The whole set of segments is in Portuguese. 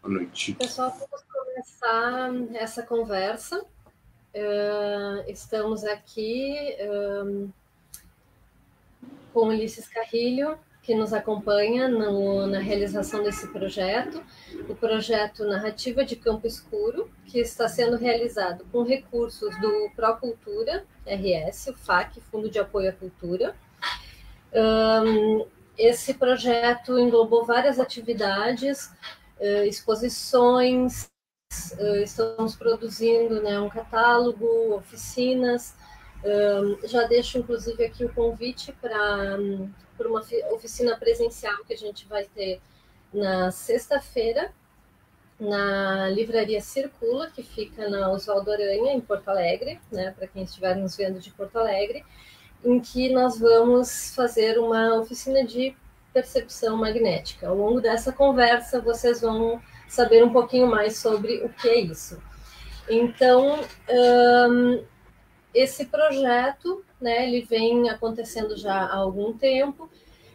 Boa noite. Pessoal, vamos começar essa conversa. Estamos aqui com Ulisses Carrilho, que nos acompanha na realização desse projeto, o projeto Narrativa de Campo Escuro, que está sendo realizado com recursos do Procultura RS, o FAC, Fundo de Apoio à Cultura. Esse projeto englobou várias atividades, exposições, estamos produzindo, né, um catálogo, oficinas. Já deixo, inclusive, aqui o convite para uma oficina presencial que a gente vai ter na sexta-feira, na Livraria Circula, que fica na Oswaldo Aranha, em Porto Alegre, né, para quem estiver nos vendo de Porto Alegre, em que nós vamos fazer uma oficina de percepção magnética. Ao longo dessa conversa, vocês vão saber um pouquinho mais sobre o que é isso. Então, esse projeto, né, ele vem acontecendo já há algum tempo.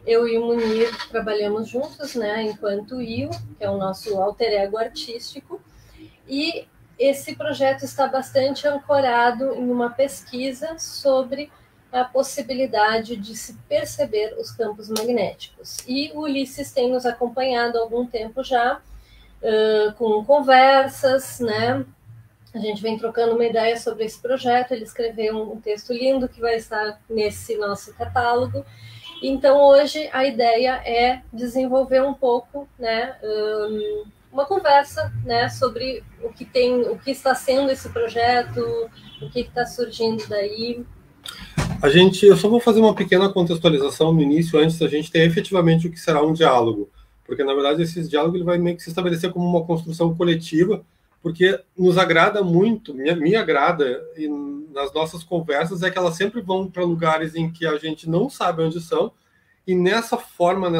Eu e o Munir trabalhamos juntos, né, enquanto IO, que é o nosso alter ego artístico, e esse projeto está bastante ancorado em uma pesquisa sobre a possibilidade de se perceber os campos magnéticos. E o Ulisses tem nos acompanhado há algum tempo já, com conversas, né? A gente vem trocando uma ideia sobre esse projeto. Ele escreveu um texto lindo que vai estar nesse nosso catálogo. Então, hoje, a ideia é desenvolver um pouco, né, uma conversa, né, sobre o que está sendo esse projeto, o que está surgindo daí. Eu só vou fazer uma pequena contextualização no início, antes da gente ter efetivamente o que será um diálogo, porque na verdade esse diálogo ele vai meio que se estabelecer como uma construção coletiva, porque nos agrada muito, me agrada, e nas nossas conversas, é que elas sempre vão para lugares em que a gente não sabe onde são, e nessa forma,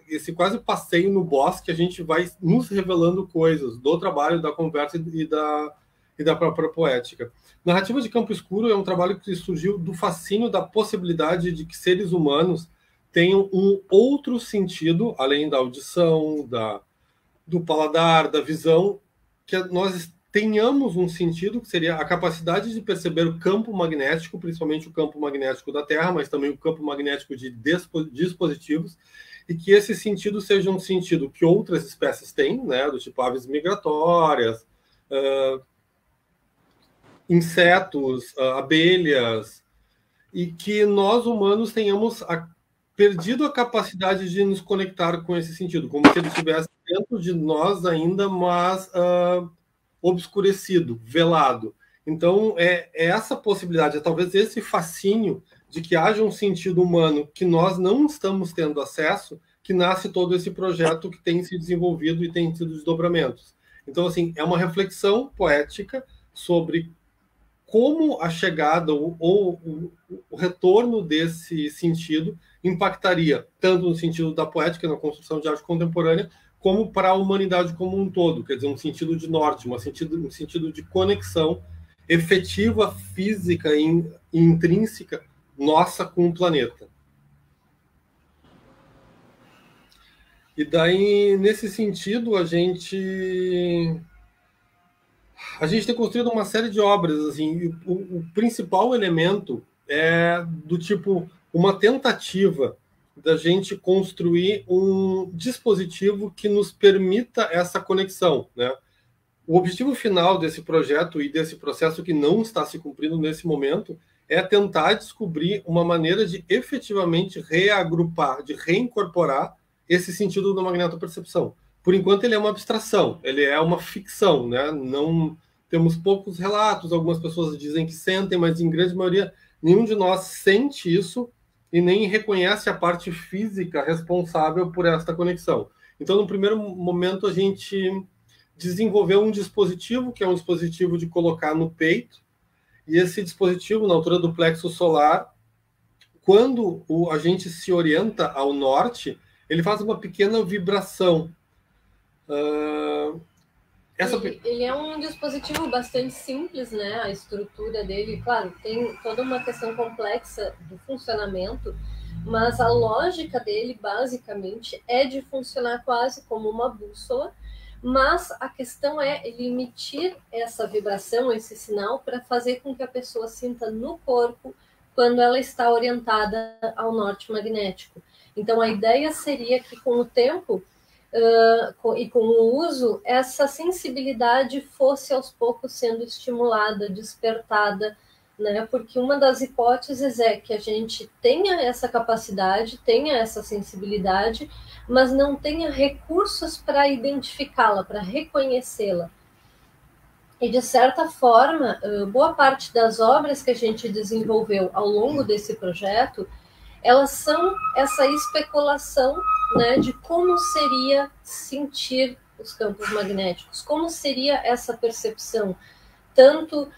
esse quase passeio no bosque, a gente vai nos revelando coisas do trabalho, da conversa e da própria poética. Narrativa de Campo Escuro é um trabalho que surgiu do fascínio da possibilidade de que seres humanos tenham um outro sentido, além da audição, do paladar, da visão, que nós tenhamos um sentido, que seria a capacidade de perceber o campo magnético, principalmente o campo magnético da Terra, mas também o campo magnético de dispositivos, e que esse sentido seja um sentido que outras espécies têm, né, do tipo aves migratórias, insetos, abelhas, e que nós humanos tenhamos perdido a capacidade de nos conectar com esse sentido, como se ele estivesse dentro de nós ainda, mas obscurecido, velado. Então, é essa possibilidade, é talvez esse fascínio de que haja um sentido humano que nós não estamos tendo acesso, que nasce todo esse projeto que tem se desenvolvido e tem tido desdobramentos. Então, assim, é uma reflexão poética sobre como a chegada ou o retorno desse sentido impactaria, tanto no sentido da poética, na construção de arte contemporânea, como para a humanidade como um todo, quer dizer, um sentido de norte, um sentido de conexão efetiva, física e intrínseca nossa com o planeta. E daí, nesse sentido, a gente tem construído uma série de obras, assim, o principal elemento é do tipo uma tentativa da gente construir um dispositivo que nos permita essa conexão, né? O objetivo final desse projeto e desse processo que não está se cumprindo nesse momento é tentar descobrir uma maneira de efetivamente reagrupar, de reincorporar esse sentido da magnetopercepção. Por enquanto ele é uma abstração, ele é uma ficção, né? Não temos poucos relatos, algumas pessoas dizem que sentem, mas em grande maioria nenhum de nós sente isso e nem reconhece a parte física responsável por esta conexão. Então, no primeiro momento, a gente desenvolveu um dispositivo, que é um dispositivo de colocar no peito, e esse dispositivo, na altura do plexo solar, quando a gente se orienta ao norte, ele faz uma pequena vibração. Ele é um dispositivo bastante simples, né? A estrutura dele, claro, tem toda uma questão complexa do funcionamento, mas a lógica dele, basicamente, é de funcionar quase como uma bússola, mas a questão é ele emitir essa vibração, esse sinal, para fazer com que a pessoa sinta no corpo quando ela está orientada ao norte magnético. Então, a ideia seria que, com o tempo e com o uso, essa sensibilidade fosse aos poucos sendo estimulada, despertada, né? Porque uma das hipóteses é que a gente tenha essa capacidade, tenha essa sensibilidade, mas não tenha recursos para identificá-la, para reconhecê-la. E, de certa forma, boa parte das obras que a gente desenvolveu ao longo desse projeto, elas são essa especulação, né, de como seria sentir os campos magnéticos, como seria essa percepção, tanto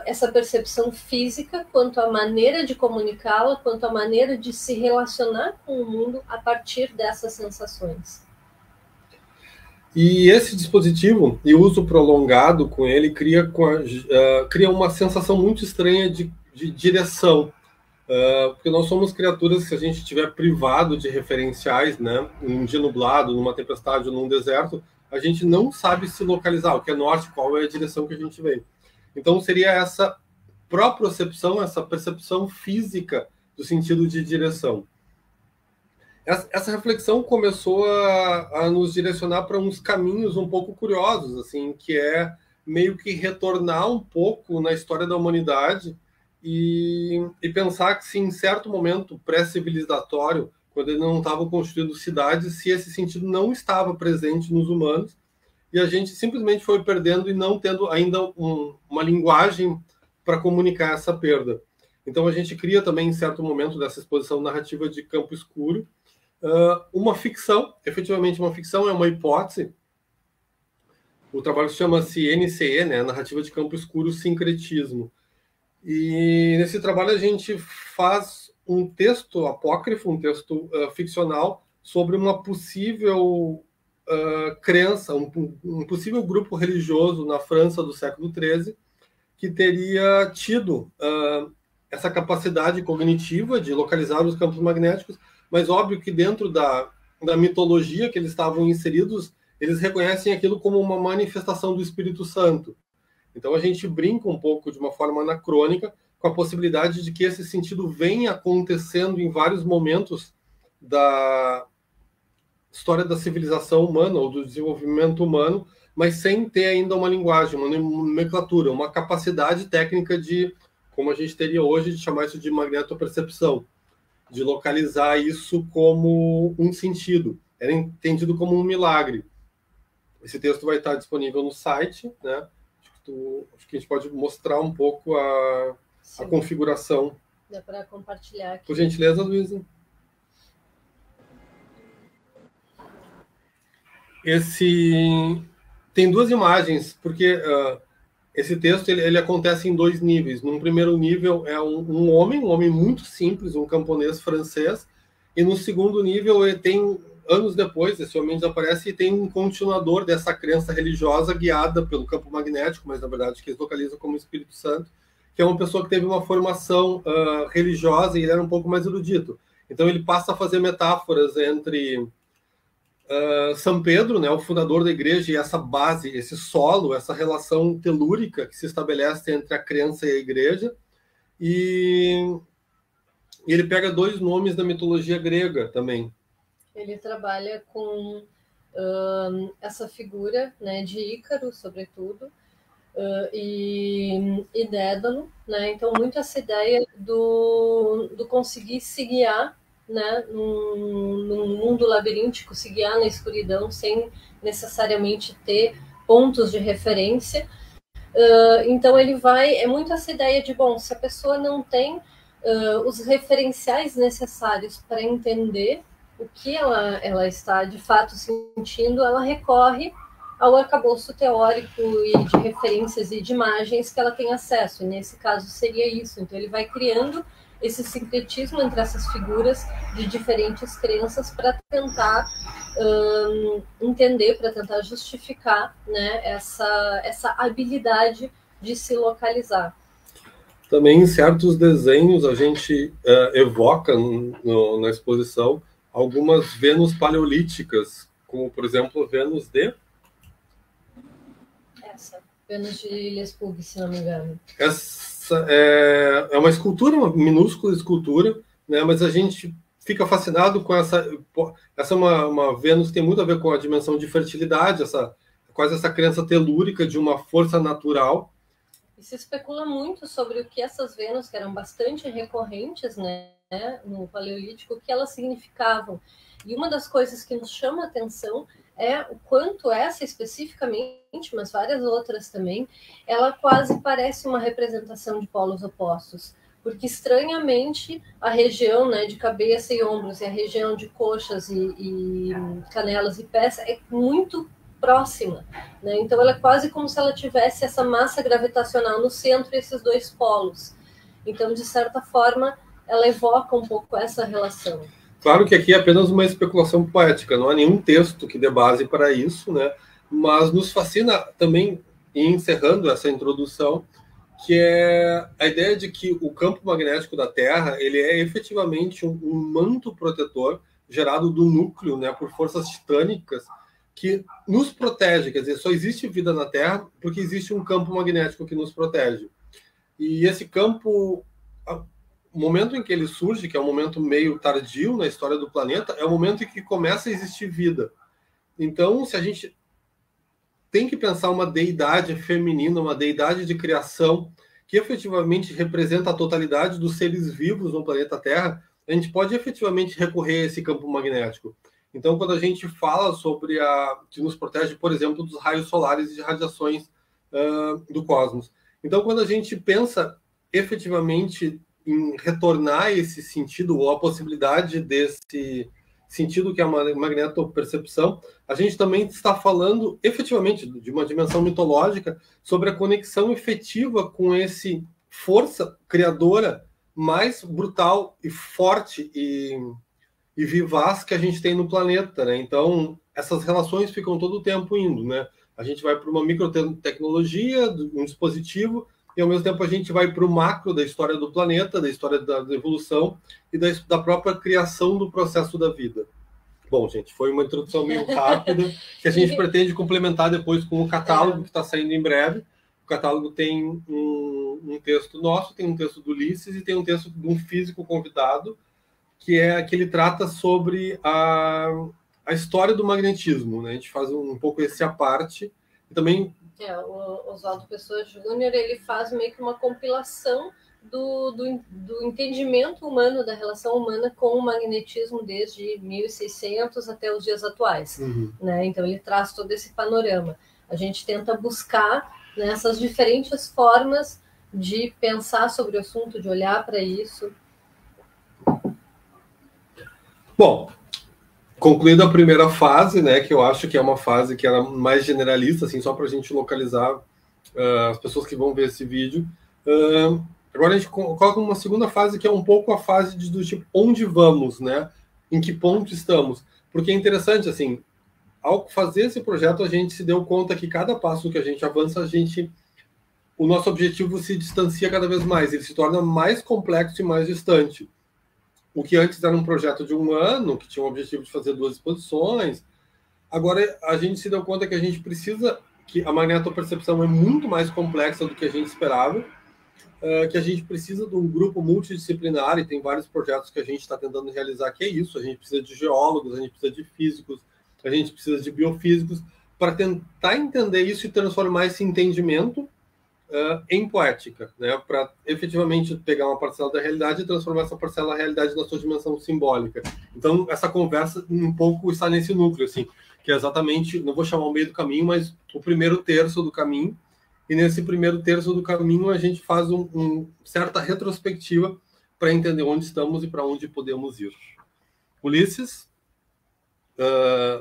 essa percepção física, quanto a maneira de comunicá-la, quanto a maneira de se relacionar com o mundo a partir dessas sensações. E esse dispositivo, e o uso prolongado com ele, cria uma sensação muito estranha de direção. Porque nós somos criaturas, se a gente estiver privado de referenciais, né, num dia nublado, numa tempestade ou num deserto, a gente não sabe se localizar, o que é norte, qual é a direção que a gente vem. Então, seria essa propriocepção, essa percepção física do sentido de direção. Essa reflexão começou a nos direcionar para uns caminhos um pouco curiosos, assim, que é meio que retornar um pouco na história da humanidade e pensar que, se em certo momento pré-civilizatório, quando ele não estava construindo cidades, se esse sentido não estava presente nos humanos, e a gente simplesmente foi perdendo e não tendo ainda uma linguagem para comunicar essa perda. Então a gente cria também, em certo momento dessa exposição narrativa de Campo Escuro, uma ficção, efetivamente uma ficção, é uma hipótese. O trabalho chama-se NCE, né, Narrativa de Campo Escuro, Sincretismo. E nesse trabalho a gente faz um texto apócrifo, um texto ficcional, sobre uma possível crença, um possível grupo religioso na França do século XIII que teria tido essa capacidade cognitiva de localizar os campos magnéticos, mas óbvio que dentro da mitologia que eles estavam inseridos, eles reconhecem aquilo como uma manifestação do Espírito Santo. Então a gente brinca um pouco de uma forma anacrônica com a possibilidade de que esse sentido venha acontecendo em vários momentos da história da civilização humana ou do desenvolvimento humano, mas sem ter ainda uma linguagem, uma nomenclatura, uma capacidade técnica de, como a gente teria hoje, de chamar isso de magnetopercepção, de localizar isso como um sentido. Era entendido como um milagre. Esse texto vai estar disponível no site, né? Acho que a gente pode mostrar um pouco a configuração. Dá para compartilhar aqui. Por gentileza, Luísa. Tem duas imagens, porque esse texto ele acontece em dois níveis. Num primeiro nível é um homem muito simples, um camponês francês, e no segundo nível tem, anos depois, esse homem desaparece e tem um continuador dessa crença religiosa guiada pelo campo magnético, mas na verdade que eles localizam como Espírito Santo, que é uma pessoa que teve uma formação religiosa e ele era um pouco mais erudito. Então ele passa a fazer metáforas entre São Pedro, né, o fundador da igreja, e essa base, esse solo, essa relação telúrica que se estabelece entre a crença e a igreja, e ele pega dois nomes da mitologia grega também. Ele trabalha com essa figura, né, de Ícaro, sobretudo, e Dédalo, né? Então, muito essa ideia do conseguir se guiar, né, num mundo labiríntico, se guiar na escuridão sem necessariamente ter pontos de referência. Então ele é muito essa ideia de, bom, se a pessoa não tem os referenciais necessários para entender o que ela está de fato sentindo, ela recorre ao arcabouço teórico e de referências e de imagens que ela tem acesso, e nesse caso seria isso. Então ele vai criando esse sincretismo entre essas figuras de diferentes crenças para tentar entender, para tentar justificar, né, essa habilidade de se localizar. Também em certos desenhos a gente evoca na exposição algumas Vênus paleolíticas, como por exemplo Vênus de essa? Vênus de Ilhas Pug, se não me engano. Essa é uma escultura, uma minúscula escultura, né? Mas a gente fica fascinado com essa. Essa é uma Vênus que tem muito a ver com a dimensão de fertilidade, quase essa crença telúrica de uma força natural. E se especula muito sobre o que essas Vênus, que eram bastante recorrentes, né, no Paleolítico, o que elas significavam. E uma das coisas que nos chama a atenção é o quanto essa especificamente, mas várias outras também, ela quase parece uma representação de polos opostos. Porque, estranhamente, a região, né, de cabeça e ombros e a região de coxas e canelas e pés é muito próxima, né? Então ela é quase como se ela tivesse essa massa gravitacional no centro, esses dois polos. Então, de certa forma, ela evoca um pouco essa relação. Claro que aqui é apenas uma especulação poética, não há nenhum texto que dê base para isso, né? Mas nos fascina também, encerrando essa introdução, que é a ideia de que o campo magnético da Terra ele é efetivamente um manto protetor gerado do núcleo, né, por forças titânicas que nos protege. Quer dizer, só existe vida na Terra porque existe um campo magnético que nos protege. E esse campo, o momento em que ele surge, que é um momento meio tardio na história do planeta, é o momento em que começa a existir vida. Então, se a gente tem que pensar uma deidade feminina, uma deidade de criação, que efetivamente representa a totalidade dos seres vivos no planeta Terra, a gente pode efetivamente recorrer a esse campo magnético. Então, quando a gente fala sobre que nos protege, por exemplo, dos raios solares e de radiações do cosmos. Então, quando a gente pensa efetivamente em retornar esse sentido, ou a possibilidade desse sentido que é a magnetopercepção, a gente também está falando efetivamente de uma dimensão mitológica sobre a conexão efetiva com esse força criadora mais brutal e forte e vivaz que a gente tem no planeta, né? Então, essas relações ficam todo o tempo indo, né? A gente vai para uma microtecnologia, um dispositivo, e ao mesmo tempo a gente vai para o macro da história do planeta, da história da evolução e da própria criação do processo da vida. Bom, gente, foi uma introdução meio rápida, que a gente pretende complementar depois com o catálogo que está saindo em breve. O catálogo tem um texto nosso, tem um texto do Ulisses e tem um texto de um físico convidado, que ele trata sobre a história do magnetismo, né? A gente faz um pouco esse à parte. E também... o Oswaldo Pessoa Júnior, ele faz meio que uma compilação do entendimento humano, da relação humana com o magnetismo desde 1600 até os dias atuais. Né? Então ele traz todo esse panorama. A gente tenta buscar, né, essas diferentes formas de pensar sobre o assunto, de olhar para isso. Bom, concluída a primeira fase, né, que eu acho que é uma fase que era mais generalista, assim, só para a gente localizar as pessoas que vão ver esse vídeo. Agora a gente coloca uma segunda fase, que é um pouco a fase do tipo, onde vamos, né? Em que ponto estamos? Porque é interessante, assim, ao fazer esse projeto, a gente se deu conta que cada passo que a gente avança, o nosso objetivo se distancia cada vez mais, ele se torna mais complexo e mais distante. O que antes era um projeto de 1 ano, que tinha o objetivo de fazer 2 exposições, agora a gente se deu conta que a gente precisa, que a magnetopercepção é muito mais complexa do que a gente esperava, que a gente precisa de um grupo multidisciplinar, e tem vários projetos que a gente está tentando realizar, que é isso. A gente precisa de geólogos, a gente precisa de físicos, a gente precisa de biofísicos, para tentar entender isso e transformar esse entendimento em poética, né? Para efetivamente pegar uma parcela da realidade e transformar essa parcela da realidade na sua dimensão simbólica. Então, essa conversa um pouco está nesse núcleo, assim, que é exatamente, não vou chamar o meio do caminho, mas o primeiro terço do caminho. E nesse primeiro terço do caminho a gente faz uma certa retrospectiva para entender onde estamos e para onde podemos ir. Ulisses,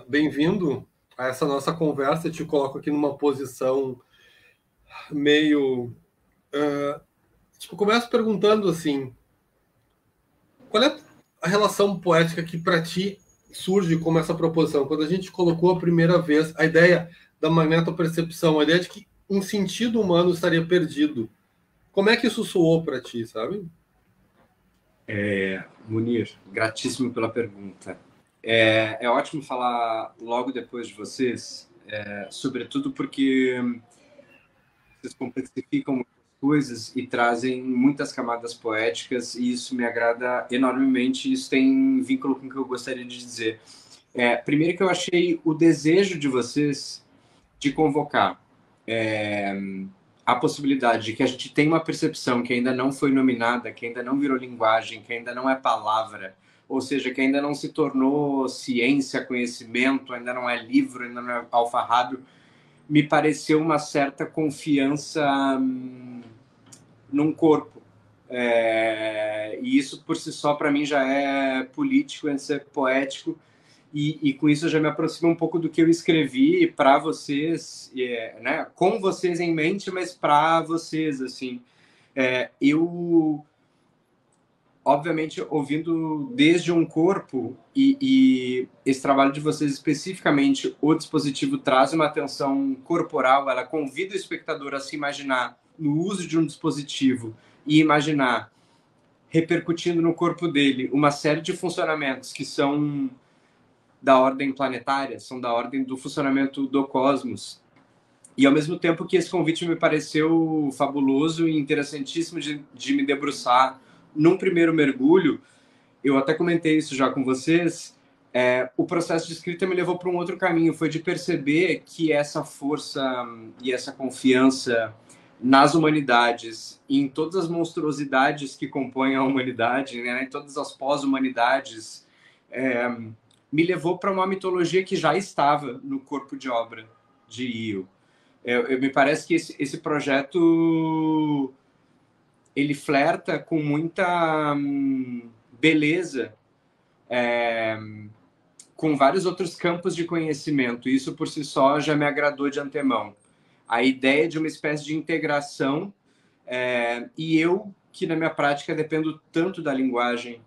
bem-vindo a essa nossa conversa. Eu te coloco aqui numa posição meio... começo perguntando assim, qual é a relação poética que para ti surge como essa proposição? Quando a gente colocou a primeira vez a ideia da magnetopercepção, a ideia de que um sentido humano estaria perdido. Como é que isso soou para ti, sabe? Munir, gratíssimo pela pergunta. É ótimo falar logo depois de vocês, sobretudo porque vocês complexificam muitas coisas e trazem muitas camadas poéticas, e isso me agrada enormemente. Isso tem vínculo com o que eu gostaria de dizer. Primeiro que eu achei o desejo de vocês de convocar a possibilidade de que a gente tem uma percepção que ainda não foi nominada, que ainda não virou linguagem, que ainda não é palavra, ou seja, que ainda não se tornou ciência, conhecimento, ainda não é livro, ainda não é alfarrábio, me pareceu uma certa confiança num corpo. E isso, por si só, para mim, já é político, é ser poético, e com isso eu já me aproximo um pouco do que eu escrevi para vocês, né, com vocês em mente, mas para vocês, assim. Eu, obviamente, ouvindo desde um corpo, e esse trabalho de vocês especificamente, o dispositivo traz uma atenção corporal, ela convida o espectador a se imaginar no uso de um dispositivo e imaginar repercutindo no corpo dele uma série de funcionamentos que são da ordem planetária, são da ordem do funcionamento do cosmos. E ao mesmo tempo que esse convite me pareceu fabuloso e interessantíssimo de me debruçar num primeiro mergulho, eu até comentei isso já com vocês, o processo de escrita me levou para um outro caminho, foi de perceber que essa força e essa confiança nas humanidades, em todas as monstruosidades que compõem a humanidade, né, em todas as pós-humanidades, me levou para uma mitologia que já estava no corpo de obra de Io. Me parece que esse projeto ele flerta com muita beleza com vários outros campos de conhecimento. Isso por si só já me agradou de antemão. A ideia de uma espécie de integração, e eu, que na minha prática dependo tanto da linguagem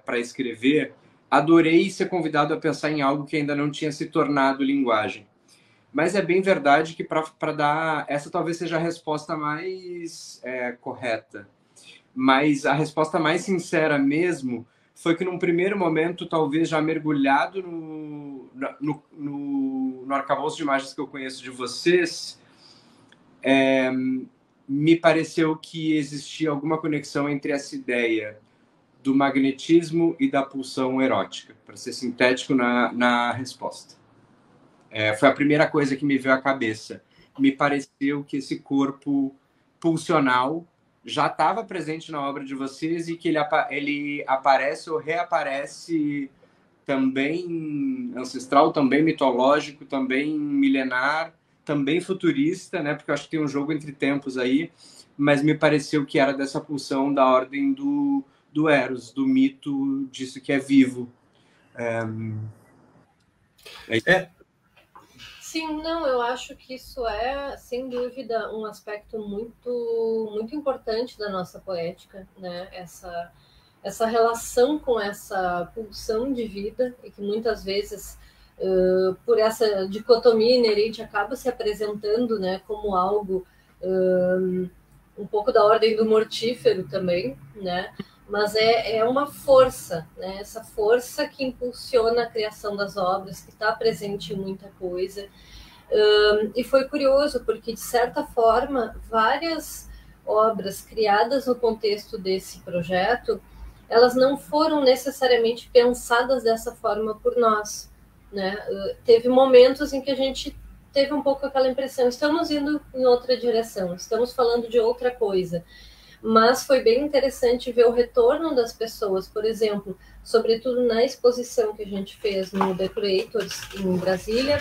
para escrever, adorei ser convidado a pensar em algo que ainda não tinha se tornado linguagem. Mas é bem verdade que para dar... Essa talvez seja a resposta mais correta. Mas a resposta mais sincera mesmo foi que num primeiro momento, talvez já mergulhado no arcabouço de imagens que eu conheço de vocês, me pareceu que existia alguma conexão entre essa ideia do magnetismo e da pulsão erótica, para ser sintético na resposta. Foi a primeira coisa que me veio à cabeça. Me pareceu que esse corpo pulsional já estava presente na obra de vocês e que ele aparece ou reaparece também ancestral, também mitológico, também milenar, também futurista, né? Porque eu acho que tem um jogo entre tempos aí, mas me pareceu que era dessa pulsão da ordem do Eros, do mito disso que é vivo. Sim, não, eu acho que isso é, sem dúvida, um aspecto muito, muito importante da nossa poética, né? Essa relação com essa pulsão de vida, e que muitas vezes, por essa dicotomia inerente, acaba se apresentando, né, como algo um pouco da ordem do mortífero também, né? Mas é uma força, né? Essa força que impulsiona a criação das obras, que está presente em muita coisa. E foi curioso, porque, de certa forma, várias obras criadas no contexto desse projeto, elas não foram necessariamente pensadas dessa forma por nós, né? Teve momentos em que a gente teve um pouco aquela impressão, estamos indo em outra direção, estamos falando de outra coisa. Mas foi bem interessante ver o retorno das pessoas, por exemplo, sobretudo na exposição que a gente fez no The Creators, em Brasília,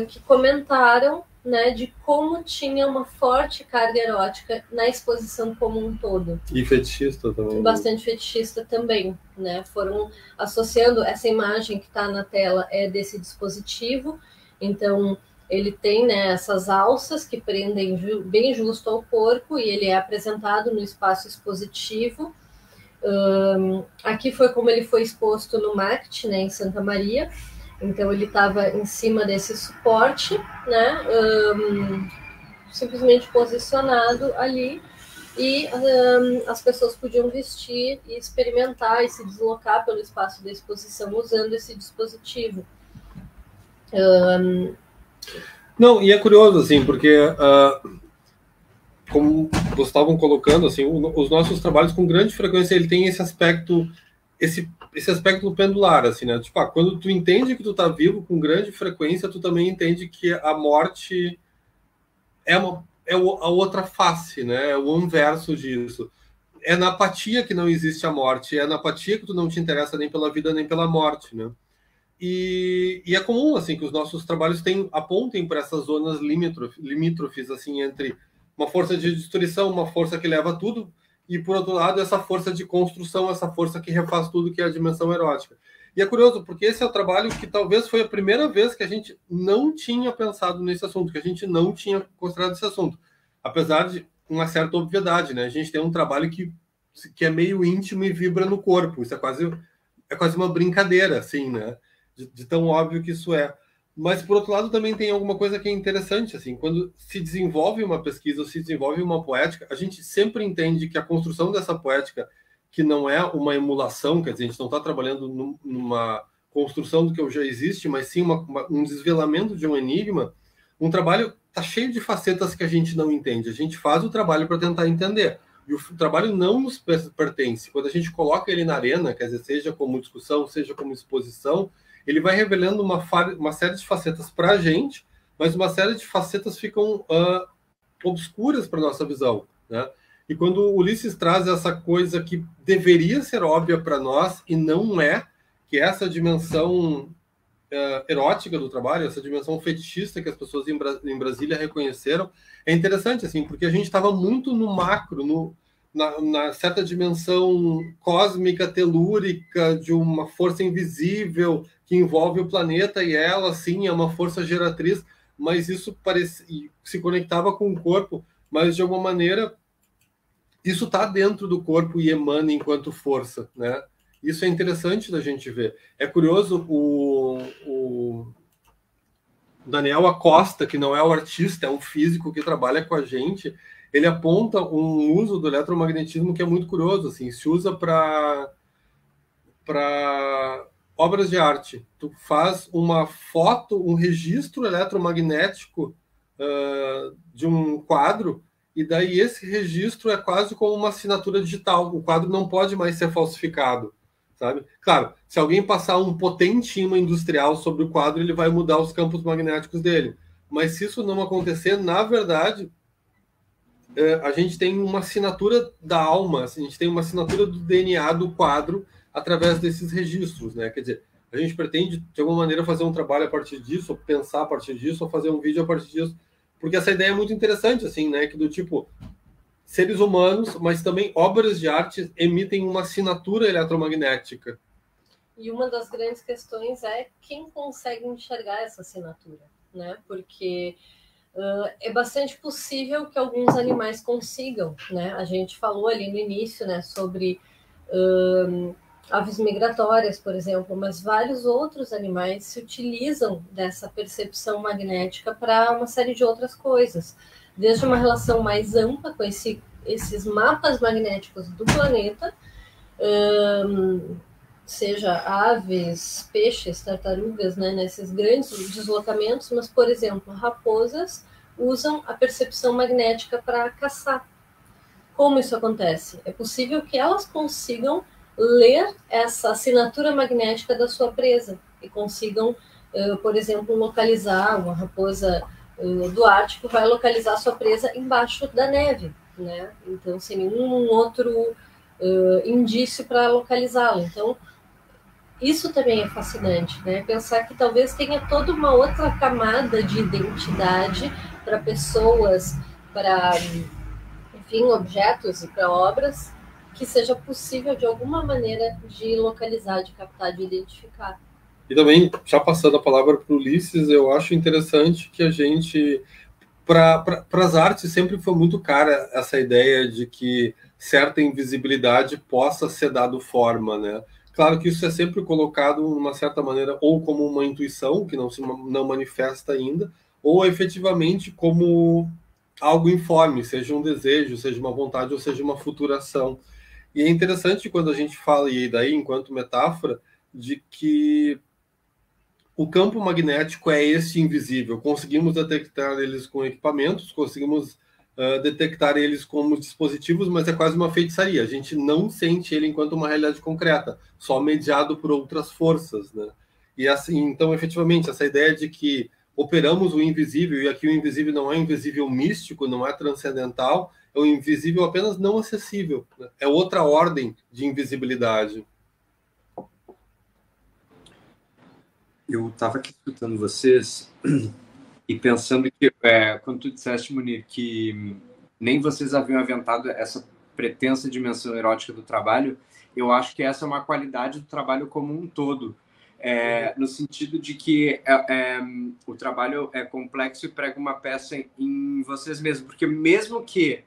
que comentaram, né, de como tinha uma forte carga erótica na exposição como um todo. E fetichista também. Bastante fetichista também, né? Foram associando, essa imagem que está na tela é desse dispositivo, então ele tem, né, essas alças que prendem bem justo ao corpo e ele é apresentado no espaço expositivo. Aqui foi como ele foi exposto no MACT, né, em Santa Maria. Então ele estava em cima desse suporte, né, simplesmente posicionado ali, e as pessoas podiam vestir e experimentar e se deslocar pelo espaço da exposição usando esse dispositivo. Não, e é curioso, assim, porque como vocês estavam colocando, assim, os nossos trabalhos com grande frequência ele tem esse aspecto pendular, assim, né? Tipo, quando tu entende que tu tá vivo com grande frequência, tu também entende que a morte é a outra face, né? É o inverso disso. É na apatia que não existe a morte, é na apatia que tu não te interessa nem pela vida nem pela morte, né? E é comum, assim, que os nossos trabalhos apontem para essas zonas limítrofes, assim, entre uma força de destruição, uma força que leva tudo, e, por outro lado, essa força de construção, essa força que refaz tudo, que é a dimensão erótica. E é curioso, porque esse é o trabalho que talvez foi a primeira vez que a gente não tinha pensado nesse assunto, que a gente não tinha considerado esse assunto. Apesar de uma certa obviedade, né? A gente tem um trabalho que é meio íntimo e vibra no corpo. Isso é quase uma brincadeira, assim, né? De tão óbvio que isso é. Mas, por outro lado, também tem alguma coisa que é interessante, assim, quando se desenvolve uma pesquisa ou se desenvolve uma poética, a gente sempre entende que a construção dessa poética, que não é uma emulação, quer dizer, a gente não está trabalhando numa construção do que já existe, mas sim um desvelamento de um enigma, um trabalho está cheio de facetas que a gente não entende. A gente faz o trabalho para tentar entender. E o trabalho não nos pertence. Quando a gente coloca ele na arena, quer dizer, seja como discussão, seja como exposição, ele vai revelando uma série de facetas para a gente, mas uma série de facetas ficam obscuras para a nossa visão, né? E quando o Ulisses traz essa coisa que deveria ser óbvia para nós e não é, que é essa dimensão erótica do trabalho, essa dimensão fetichista que as pessoas em Brasília reconheceram, é interessante, assim, porque a gente estava muito no macro, na certa dimensão cósmica, telúrica, de uma força invisível que envolve o planeta, e ela, sim, é uma força geratriz, mas isso se conectava com o corpo, mas de alguma maneira isso está dentro do corpo e emana enquanto força, né? Isso é interessante da gente ver. É curioso, o Daniel Acosta, que não é o artista, é um físico que trabalha com a gente, ele aponta um uso do eletromagnetismo que é muito curioso, assim, se usa para obras de arte. Tu faz uma foto, um registro eletromagnético de um quadro, e daí esse registro é quase como uma assinatura digital. O quadro não pode mais ser falsificado, sabe? Claro, se alguém passar um potente imã industrial sobre o quadro, ele vai mudar os campos magnéticos dele. Mas se isso não acontecer, na verdade, a gente tem uma assinatura da alma, a gente tem uma assinatura do DNA do quadro através desses registros, né? Quer dizer, a gente pretende, de alguma maneira, fazer um trabalho a partir disso, ou pensar a partir disso, ou fazer um vídeo a partir disso, porque essa ideia é muito interessante, assim, né? Que do tipo, seres humanos, mas também obras de arte emitem uma assinatura eletromagnética. E uma das grandes questões é quem consegue enxergar essa assinatura, né? Porque é bastante possível que alguns animais consigam, né? A gente falou ali no início, né, sobre aves migratórias, por exemplo, mas vários outros animais se utilizam dessa percepção magnética para uma série de outras coisas, desde uma relação mais ampla com esses mapas magnéticos do planeta, seja aves, peixes, tartarugas, né, nesses grandes deslocamentos, mas, por exemplo, raposas usam a percepção magnética para caçar. Como isso acontece? É possível que elas consigam ler essa assinatura magnética da sua presa e consigam, por exemplo, localizar uma raposa do Ártico, vai localizar sua presa embaixo da neve, né? Então, sem nenhum outro indício para localizá-la. Então, isso também é fascinante, né? Pensar que talvez tenha toda uma outra camada de identidade para pessoas, para, enfim, objetos e para obras, que seja possível de alguma maneira de localizar, de captar, de identificar. E também, já passando a palavra para o Ulisses, eu acho interessante que a gente, para as artes, sempre foi muito cara essa ideia de que certa invisibilidade possa ser dado forma, né? Claro que isso é sempre colocado, de uma certa maneira, ou como uma intuição, que não manifesta ainda, ou efetivamente como algo informe, seja um desejo, seja uma vontade, ou seja uma futuração. E é interessante quando a gente fala, e daí, enquanto metáfora, de que o campo magnético é esse invisível. Conseguimos detectar eles com equipamentos, conseguimos detectar eles como dispositivos, mas é quase uma feitiçaria. A gente não sente ele enquanto uma realidade concreta, só mediado por outras forças, né? E assim, então, efetivamente, essa ideia de que operamos o invisível, e aqui o invisível não é invisível místico, não é transcendental, é o invisível apenas não acessível, né? É outra ordem de invisibilidade. Eu estava aqui escutando vocês e pensando que, quando tu disseste, Munir, que nem vocês haviam aventado essa pretensa dimensão erótica do trabalho, eu acho que essa é uma qualidade do trabalho como um todo. No sentido de que o trabalho é complexo e prega uma peça em vocês mesmos. Porque mesmo que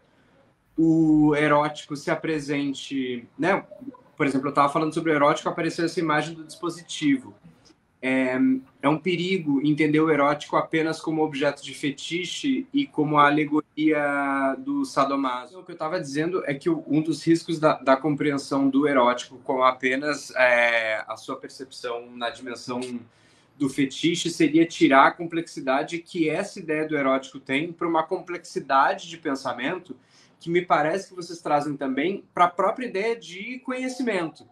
o erótico se apresente... né? Por exemplo, eu estava falando sobre o erótico, apareceu essa imagem do dispositivo. É um perigo entender o erótico apenas como objeto de fetiche e como a alegoria do sadomaso. O que eu estava dizendo é que um dos riscos da compreensão do erótico como apenas a sua percepção na dimensão do fetiche seria tirar a complexidade que essa ideia do erótico tem para uma complexidade de pensamento que me parece que vocês trazem também para a própria ideia de conhecimento.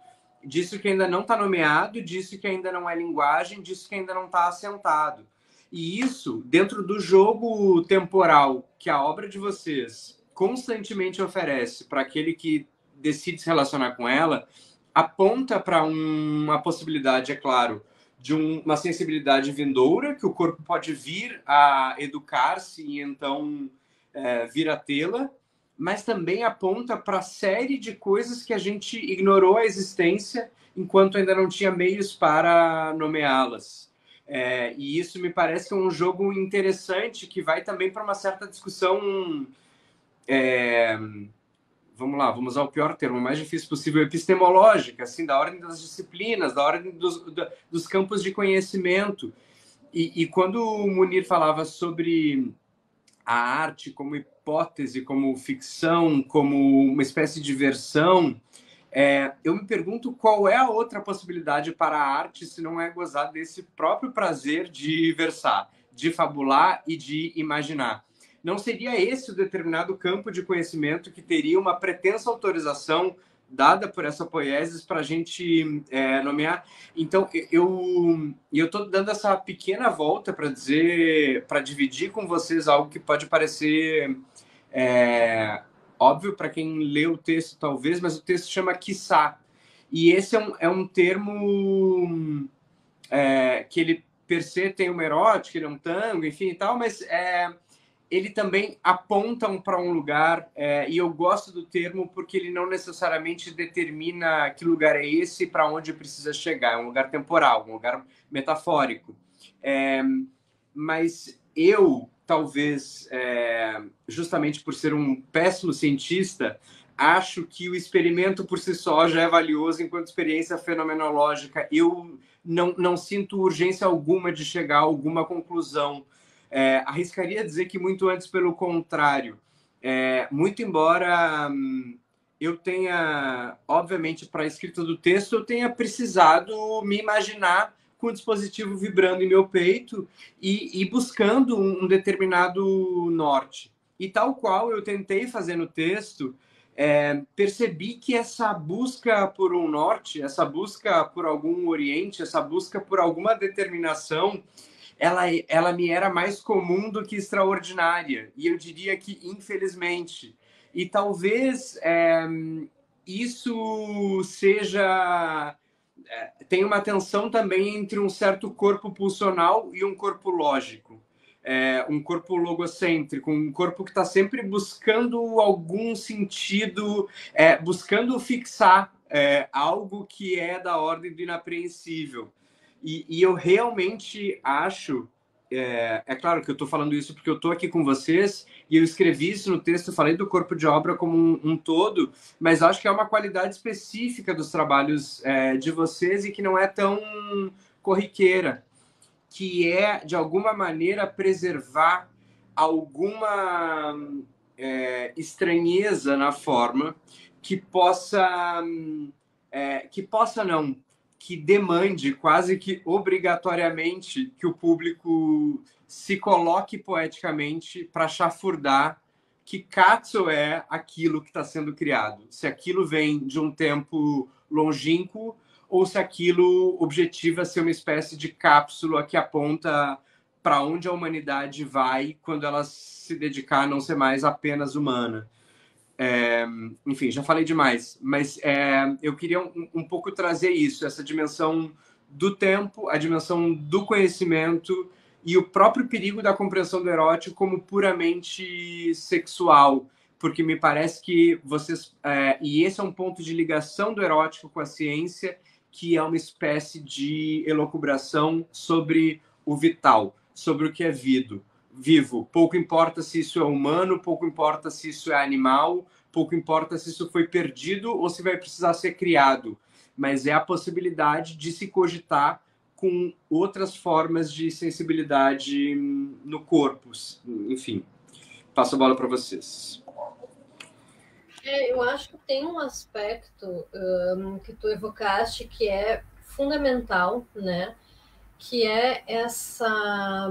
Disso que ainda não está nomeado, disso que ainda não é linguagem, disso que ainda não está assentado. E isso, dentro do jogo temporal que a obra de vocês constantemente oferece para aquele que decide se relacionar com ela, aponta para uma possibilidade, é claro, de uma sensibilidade vindoura, que o corpo pode vir a educar-se e então vir a tê-la, mas também aponta para a série de coisas que a gente ignorou a existência enquanto ainda não tinha meios para nomeá-las. E isso me parece que é um jogo interessante que vai também para uma certa discussão... vamos lá, vamos usar o pior termo, o mais difícil possível, epistemológica, assim, da ordem das disciplinas, da ordem dos campos de conhecimento. E quando o Munir falava sobre a arte como hipótese, como ficção, como uma espécie de versão, eu me pergunto qual é a outra possibilidade para a arte se não é gozar desse próprio prazer de versar, de fabular e de imaginar. Não seria esse o determinado campo de conhecimento que teria uma pretensa autorização dada por essa poiesis para a gente nomear? Então, eu estou dando essa pequena volta para dividir com vocês algo que pode parecer óbvio para quem lê o texto, talvez, mas o texto chama quiçá. E esse é um termo que ele, per se, tem uma erótica, ele é um tango, enfim e tal, mas ele também aponta para um lugar, e eu gosto do termo porque ele não necessariamente determina que lugar é esse para onde precisa chegar. É um lugar temporal, um lugar metafórico. Mas eu, talvez, justamente por ser um péssimo cientista, acho que o experimento por si só já é valioso enquanto experiência fenomenológica. Eu não sinto urgência alguma de chegar a alguma conclusão. Arriscaria dizer que muito antes, pelo contrário. Muito embora eu tenha, obviamente, para a escrita do texto, eu tenha precisado me imaginar com o dispositivo vibrando em meu peito e buscando um determinado norte. E tal qual eu tentei fazer no texto, percebi que essa busca por um norte, essa busca por algum oriente, essa busca por alguma determinação, ela me era mais comum do que extraordinária. E eu diria que, infelizmente. E talvez isso seja... tem uma tensão também entre um certo corpo pulsional e um corpo lógico. Um corpo logocêntrico, um corpo que está sempre buscando algum sentido, buscando fixar algo que é da ordem do inapreensível. E eu realmente acho... claro que eu estou falando isso porque eu estou aqui com vocês e eu escrevi isso no texto, falei do corpo de obra como um todo, mas acho que é uma qualidade específica dos trabalhos de vocês e que não é tão corriqueira, que é, de alguma maneira, preservar alguma estranheza na forma que que demande quase que obrigatoriamente que o público se coloque poeticamente para chafurdar que cápsula é aquilo que está sendo criado. Se aquilo vem de um tempo longínquo ou se aquilo objetiva ser uma espécie de cápsula que aponta para onde a humanidade vai quando ela se dedicar a não ser mais apenas humana. Enfim, já falei demais, mas eu queria um pouco trazer isso, essa dimensão do tempo, a dimensão do conhecimento e o próprio perigo da compreensão do erótico como puramente sexual, porque me parece que vocês... e esse é um ponto de ligação do erótico com a ciência, que é uma espécie de elucubração sobre o vital, sobre o que é vivo. Pouco importa se isso é humano, pouco importa se isso é animal, pouco importa se isso foi perdido ou se vai precisar ser criado. Mas é a possibilidade de se cogitar com outras formas de sensibilidade no corpo. Enfim, passo a bola para vocês. Eu acho que tem um aspecto que tu evocaste que é fundamental, né? Que é essa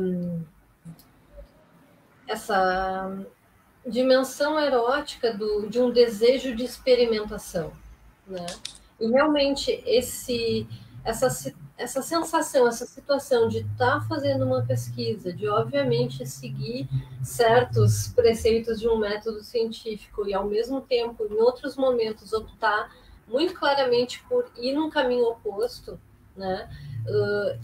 dimensão erótica de um desejo de experimentação, né? E realmente essa sensação, essa situação de estar fazendo uma pesquisa, de obviamente seguir certos preceitos de um método científico e ao mesmo tempo, em outros momentos, optar muito claramente por ir num caminho oposto, né?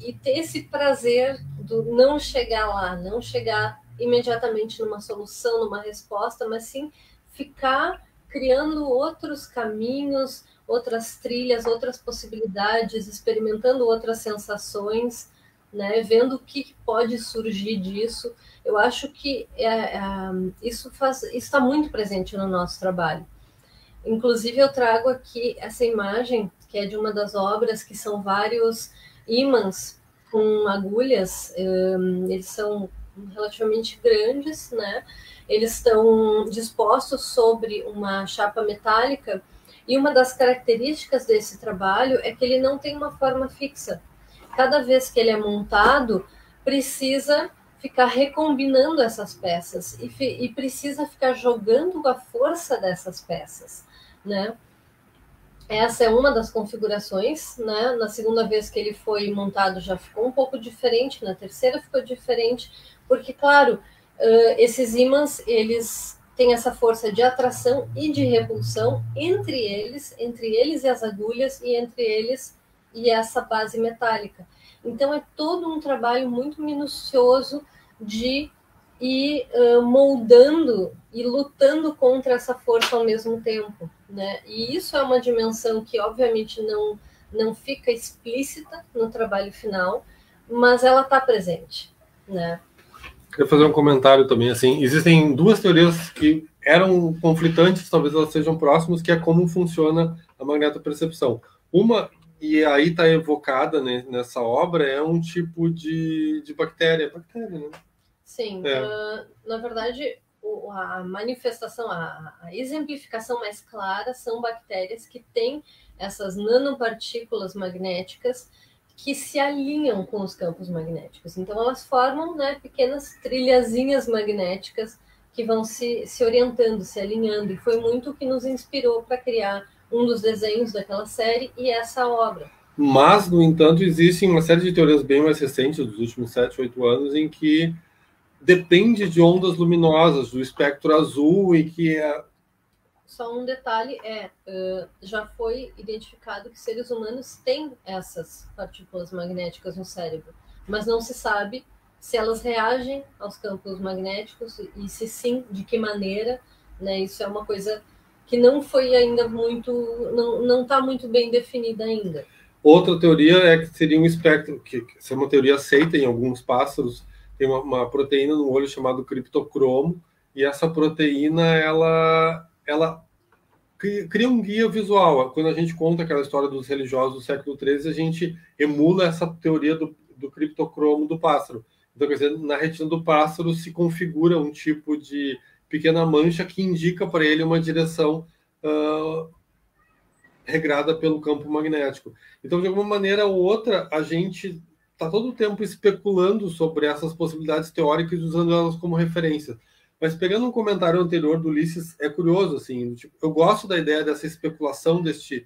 E ter esse prazer do não chegar lá, não chegar imediatamente numa solução, numa resposta, mas sim ficar criando outros caminhos, outras trilhas, outras possibilidades, experimentando outras sensações, né? Vendo o que pode surgir disso. Eu acho que isso está muito presente no nosso trabalho. Inclusive, eu trago aqui essa imagem, que é de uma das obras, que são vários ímãs com agulhas. Eles são relativamente grandes, né? Eles estão dispostos sobre uma chapa metálica, e uma das características desse trabalho é que ele não tem uma forma fixa. Cada vez que ele é montado, precisa ficar recombinando essas peças e precisa ficar jogando a força dessas peças, né? Essa é uma das configurações, né? Na segunda vez que ele foi montado já ficou um pouco diferente, na terceira ficou diferente, porque, claro, esses ímãs, eles têm essa força de atração e de repulsão entre eles e as agulhas, e entre eles e essa base metálica. Então, é todo um trabalho muito minucioso de ir moldando e lutando contra essa força ao mesmo tempo, né? E isso é uma dimensão que, obviamente, não fica explícita no trabalho final, mas ela está presente, né? Queria fazer um comentário também, assim, existem duas teorias que eram conflitantes, talvez elas sejam próximas, que é como funciona a magnetopercepção. Uma, e aí está evocada, né, nessa obra, é um tipo de bactéria, né? Sim, na verdade, a manifestação, a exemplificação mais clara são bactérias que têm essas nanopartículas magnéticas que se alinham com os campos magnéticos. Então, elas formam, né, pequenas trilhazinhas magnéticas que vão se orientando, se alinhando. E foi muito o que nos inspirou para criar um dos desenhos daquela série e essa obra. Mas, no entanto, existem uma série de teorias bem mais recentes, dos últimos 7, 8 anos, em que depende de ondas luminosas, do espectro azul, e que Só um detalhe já foi identificado que seres humanos têm essas partículas magnéticas no cérebro, mas não se sabe se elas reagem aos campos magnéticos e se sim, de que maneira, né? Isso é uma coisa que não foi ainda não está muito bem definida ainda. Outra teoria é que seria um espectro, que é uma teoria aceita em alguns pássaros, tem uma proteína no olho chamada criptocromo, e essa proteína, ela cria um guia visual. Quando a gente conta aquela história dos religiosos do século XIII, a gente emula essa teoria do criptocromo do pássaro. Então, quer dizer, na retina do pássaro se configura um tipo de pequena mancha que indica para ele uma direção regrada pelo campo magnético. Então, de alguma maneira ou outra, a gente está todo o tempo especulando sobre essas possibilidades teóricas e usando elas como referência. Mas pegando um comentário anterior do Ulisses, é curioso, assim, tipo, eu gosto da ideia dessa especulação desse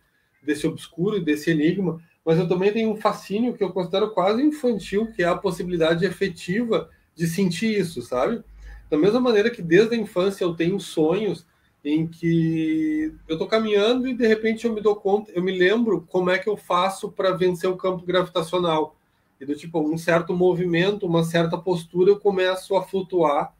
obscuro e desse enigma, mas eu também tenho um fascínio que eu considero quase infantil, que é a possibilidade efetiva de sentir isso, sabe? Da mesma maneira que desde a infância eu tenho sonhos em que eu estou caminhando e de repente eu me dou conta, eu me lembro como é que eu faço para vencer o campo gravitacional. E do tipo, um certo movimento, uma certa postura, eu começo a flutuar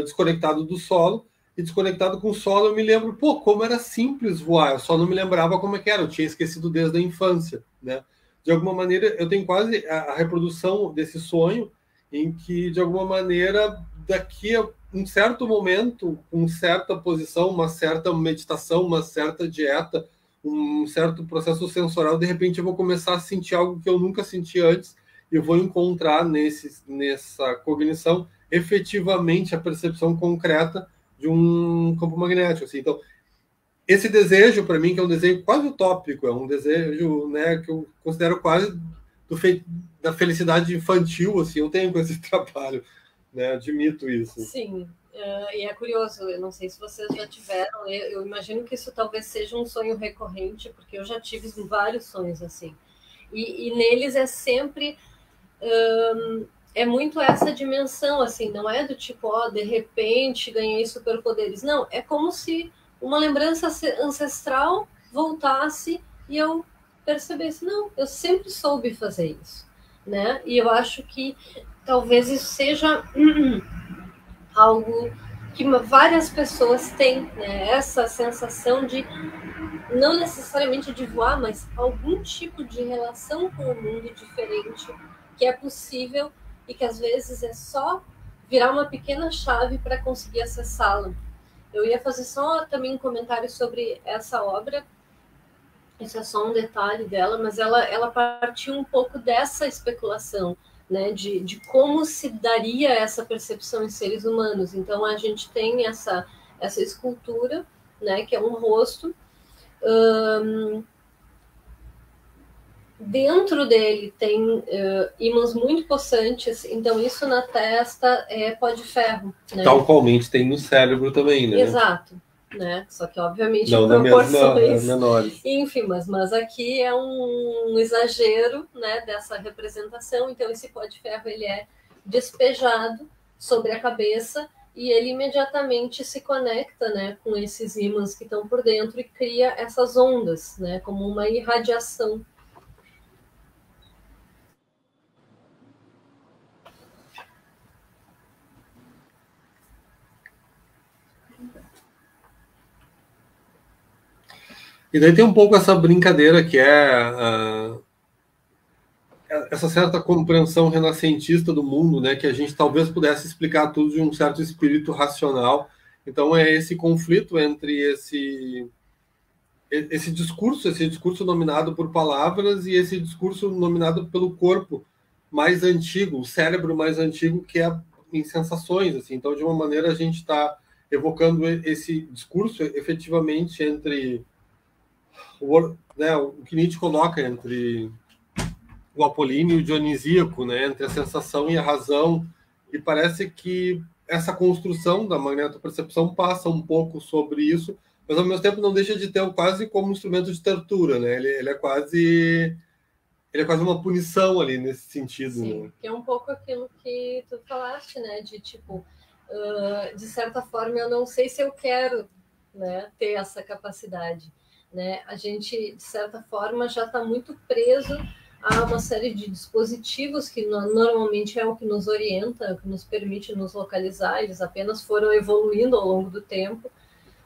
desconectado do solo, e desconectado com o solo eu me lembro, pô, como era simples voar, eu só não me lembrava como é que era, eu tinha esquecido desde a infância, né? De alguma maneira, eu tenho quase a reprodução desse sonho, em que, de alguma maneira, daqui a um certo momento, com certa posição, uma certa meditação, uma certa dieta, um certo processo sensorial, de repente eu vou começar a sentir algo que eu nunca senti antes, e eu vou encontrar nessa cognição efetivamente a percepção concreta de um campo magnético. Assim. Então, esse desejo, para mim, que é um desejo quase utópico, é um desejo, né, que eu considero quase da felicidade infantil, assim, eu tenho com esse trabalho, né, admito isso. Sim, e é curioso, eu não sei se vocês já tiveram, eu imagino que isso talvez seja um sonho recorrente, porque eu já tive vários sonhos assim, e neles é sempre... é muito essa dimensão, assim, não é do tipo, ó, de repente ganhei superpoderes. Não, é como se uma lembrança ancestral voltasse e eu percebesse, não, eu sempre soube fazer isso, né? E eu acho que talvez isso seja algo que várias pessoas têm, né? Essa sensação de, não necessariamente de voar, mas algum tipo de relação com o mundo diferente que é possível e que às vezes é só virar uma pequena chave para conseguir acessá-la. Eu ia fazer só também um comentário sobre essa obra, isso é só um detalhe dela, mas ela partiu um pouco dessa especulação, né, de como se daria essa percepção em seres humanos. Então a gente tem essa escultura, né, que é um rosto, dentro dele tem ímãs muito possantes, então isso na testa é pó de ferro. Né? Tal qualmente tem no cérebro também, né? Exato. Né? Só que, obviamente, não, em proporções menores. ínfimas, mas aqui é um exagero, né, dessa representação. Então, esse pó de ferro ele é despejado sobre a cabeça e ele imediatamente se conecta, né, com esses ímãs que estão por dentro e cria essas ondas, né, como uma irradiação. E daí tem um pouco essa brincadeira que é essa certa compreensão renascentista do mundo, né, que a gente talvez pudesse explicar tudo de um certo espírito racional. Então é esse conflito entre esse discurso nominado por palavras e esse discurso nominado pelo corpo mais antigo, o cérebro mais antigo, que é em sensações. Assim. Então, de uma maneira, a gente está evocando esse discurso efetivamente entre o que Nietzsche coloca entre o apolíneo e o dionisíaco, né, entre a sensação e a razão, e parece que essa construção da magnetopercepção passa um pouco sobre isso, mas ao mesmo tempo não deixa de ter quase como instrumento de tortura, né? Ele é quase uma punição ali nesse sentido. Sim, né? que é um pouco aquilo que tu falaste, né? De tipo, de certa forma, eu não sei se eu quero, né, ter essa capacidade, né? A gente, de certa forma, já está muito preso a uma série de dispositivos que normalmente é o que nos orienta, o que nos permite nos localizar. Eles apenas foram evoluindo ao longo do tempo.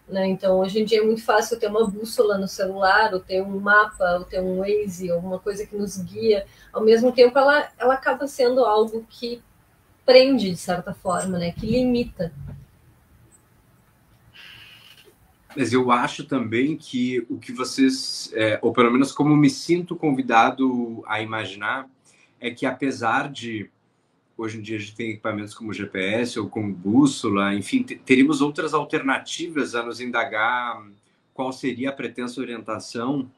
Né? Então, hoje em dia é muito fácil ter uma bússola no celular, ou ter um mapa, ou ter um Waze, alguma coisa que nos guia. Ao mesmo tempo, ela acaba sendo algo que prende, de certa forma, né? Que limita. Mas eu acho também que o que vocês, ou pelo menos como me sinto convidado a imaginar, é que apesar de hoje em dia a gente tem equipamentos como GPS ou como bússola, enfim, teríamos outras alternativas a nos indagar qual seria a pretensa orientação.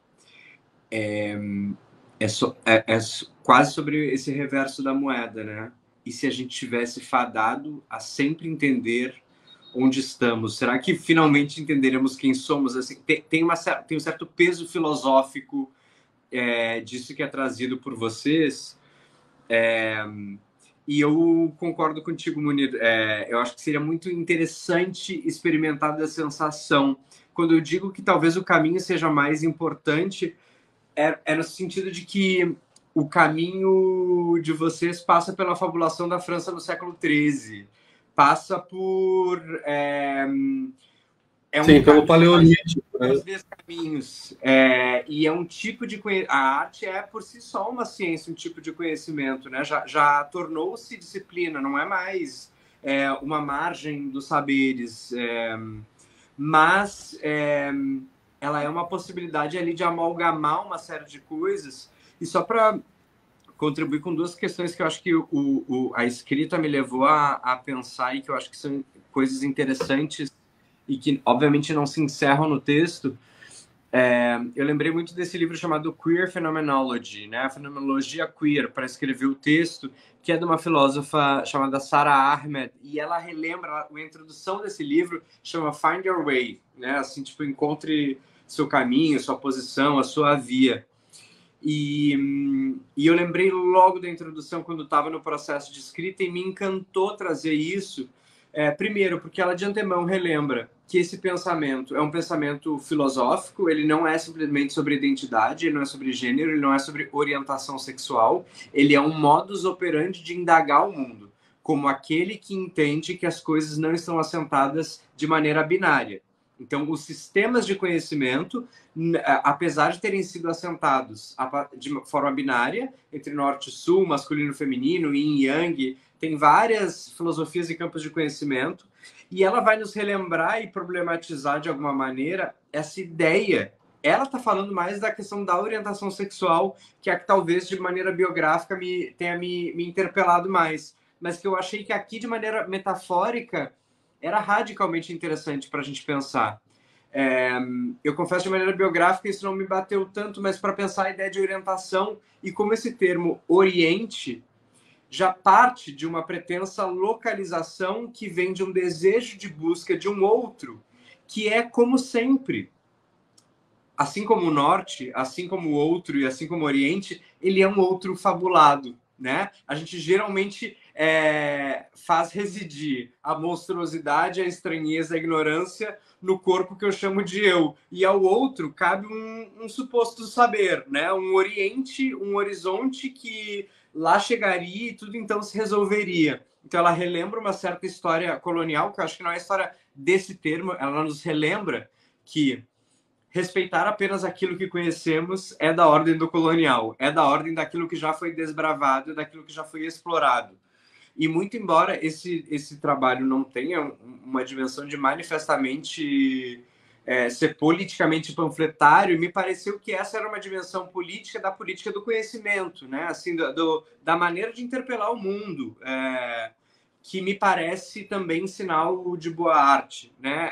É quase sobre esse reverso da moeda, né? E se a gente tivesse fadado a sempre entender onde estamos? Será que finalmente entenderemos quem somos? Assim, tem um certo peso filosófico disso que é trazido por vocês. E eu concordo contigo, Munir. Eu acho que seria muito interessante experimentar dessa sensação. Quando eu digo que talvez o caminho seja mais importante, é no sentido de que o caminho de vocês passa pela fabulação da França no século XIII, passa por Sim, pelo Paleolítico, né? Os caminhos. E é um tipo de a arte é por si só uma ciência, um tipo de conhecimento, né? Já tornou-se disciplina, não é mais uma margem dos saberes, mas ela é uma possibilidade ali de amalgamar uma série de coisas. E só para contribuir com duas questões que eu acho que a escrita me levou a pensar e que eu acho que são coisas interessantes e que, obviamente, não se encerram no texto. Eu lembrei muito desse livro chamado Queer Phenomenology, né? A fenomenologia queer, para escrever o texto, que é de uma filósofa chamada Sarah Ahmed, e ela relembra, a introdução desse livro chama Find Your Way, né? Assim, tipo, encontre seu caminho, sua posição, a sua via. E eu lembrei logo da introdução, quando estava no processo de escrita, e me encantou trazer isso. Primeiro, porque ela de antemão relembra que esse pensamento é um pensamento filosófico, ele não é simplesmente sobre identidade, ele não é sobre gênero, ele não é sobre orientação sexual, ele é um modus operandi de indagar o mundo, como aquele que entende que as coisas não estão assentadas de maneira binária. Então, os sistemas de conhecimento, apesar de terem sido assentados de forma binária, entre norte e sul, masculino e feminino, yin e yang, tem várias filosofias e campos de conhecimento, e ela vai nos relembrar e problematizar de alguma maneira essa ideia. Ela está falando mais da questão da orientação sexual, que é que talvez de maneira biográfica tenha me interpelado mais, mas que eu achei que aqui, de maneira metafórica, era radicalmente interessante para a gente pensar. Eu confesso, de maneira biográfica, isso não me bateu tanto, mas para pensar a ideia de orientação e como esse termo Oriente já parte de uma pretensa localização que vem de um desejo de busca de um outro, que é, como sempre, assim como o Norte, assim como o outro e assim como o Oriente, ele é um outro fabulado, né? A gente geralmente faz residir a monstruosidade, a estranheza, a ignorância no corpo que eu chamo de eu. E ao outro cabe um suposto saber, né? Um oriente, um horizonte que lá chegaria e tudo então se resolveria. Então ela relembra uma certa história colonial, que eu acho que não é a história desse termo, ela nos relembra que respeitar apenas aquilo que conhecemos é da ordem do colonial, é da ordem daquilo que já foi desbravado, daquilo que já foi explorado. E muito embora esse trabalho não tenha uma dimensão de manifestamente ser politicamente panfletário, me pareceu que essa era uma dimensão política da política do conhecimento, né? Assim, da maneira de interpelar o mundo, que me parece também sinal de boa arte, né?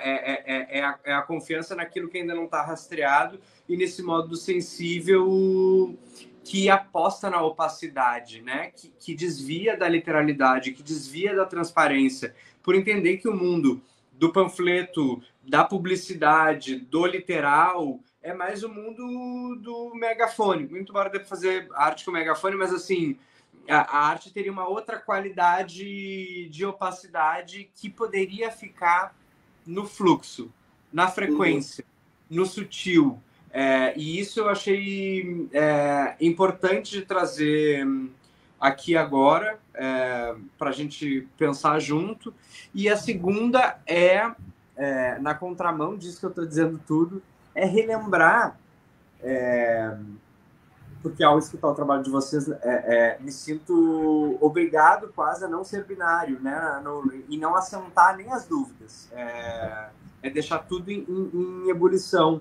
É a confiança naquilo que ainda não está rastreado e nesse modo sensível que aposta na opacidade, né? Que desvia da literalidade, que desvia da transparência, por entender que o mundo do panfleto, da publicidade, do literal, é mais o mundo do megafone. Muito embora dê para fazer arte com megafone, mas assim, a arte teria uma outra qualidade de opacidade que poderia ficar no fluxo, na frequência, no sutil. E isso eu achei importante de trazer aqui agora, para a gente pensar junto. E a segunda na contramão disso que eu estou dizendo tudo, é relembrar, porque ao escutar o trabalho de vocês, me sinto obrigado quase a não ser binário, né? E não assentar nem as dúvidas. Deixar tudo em ebulição.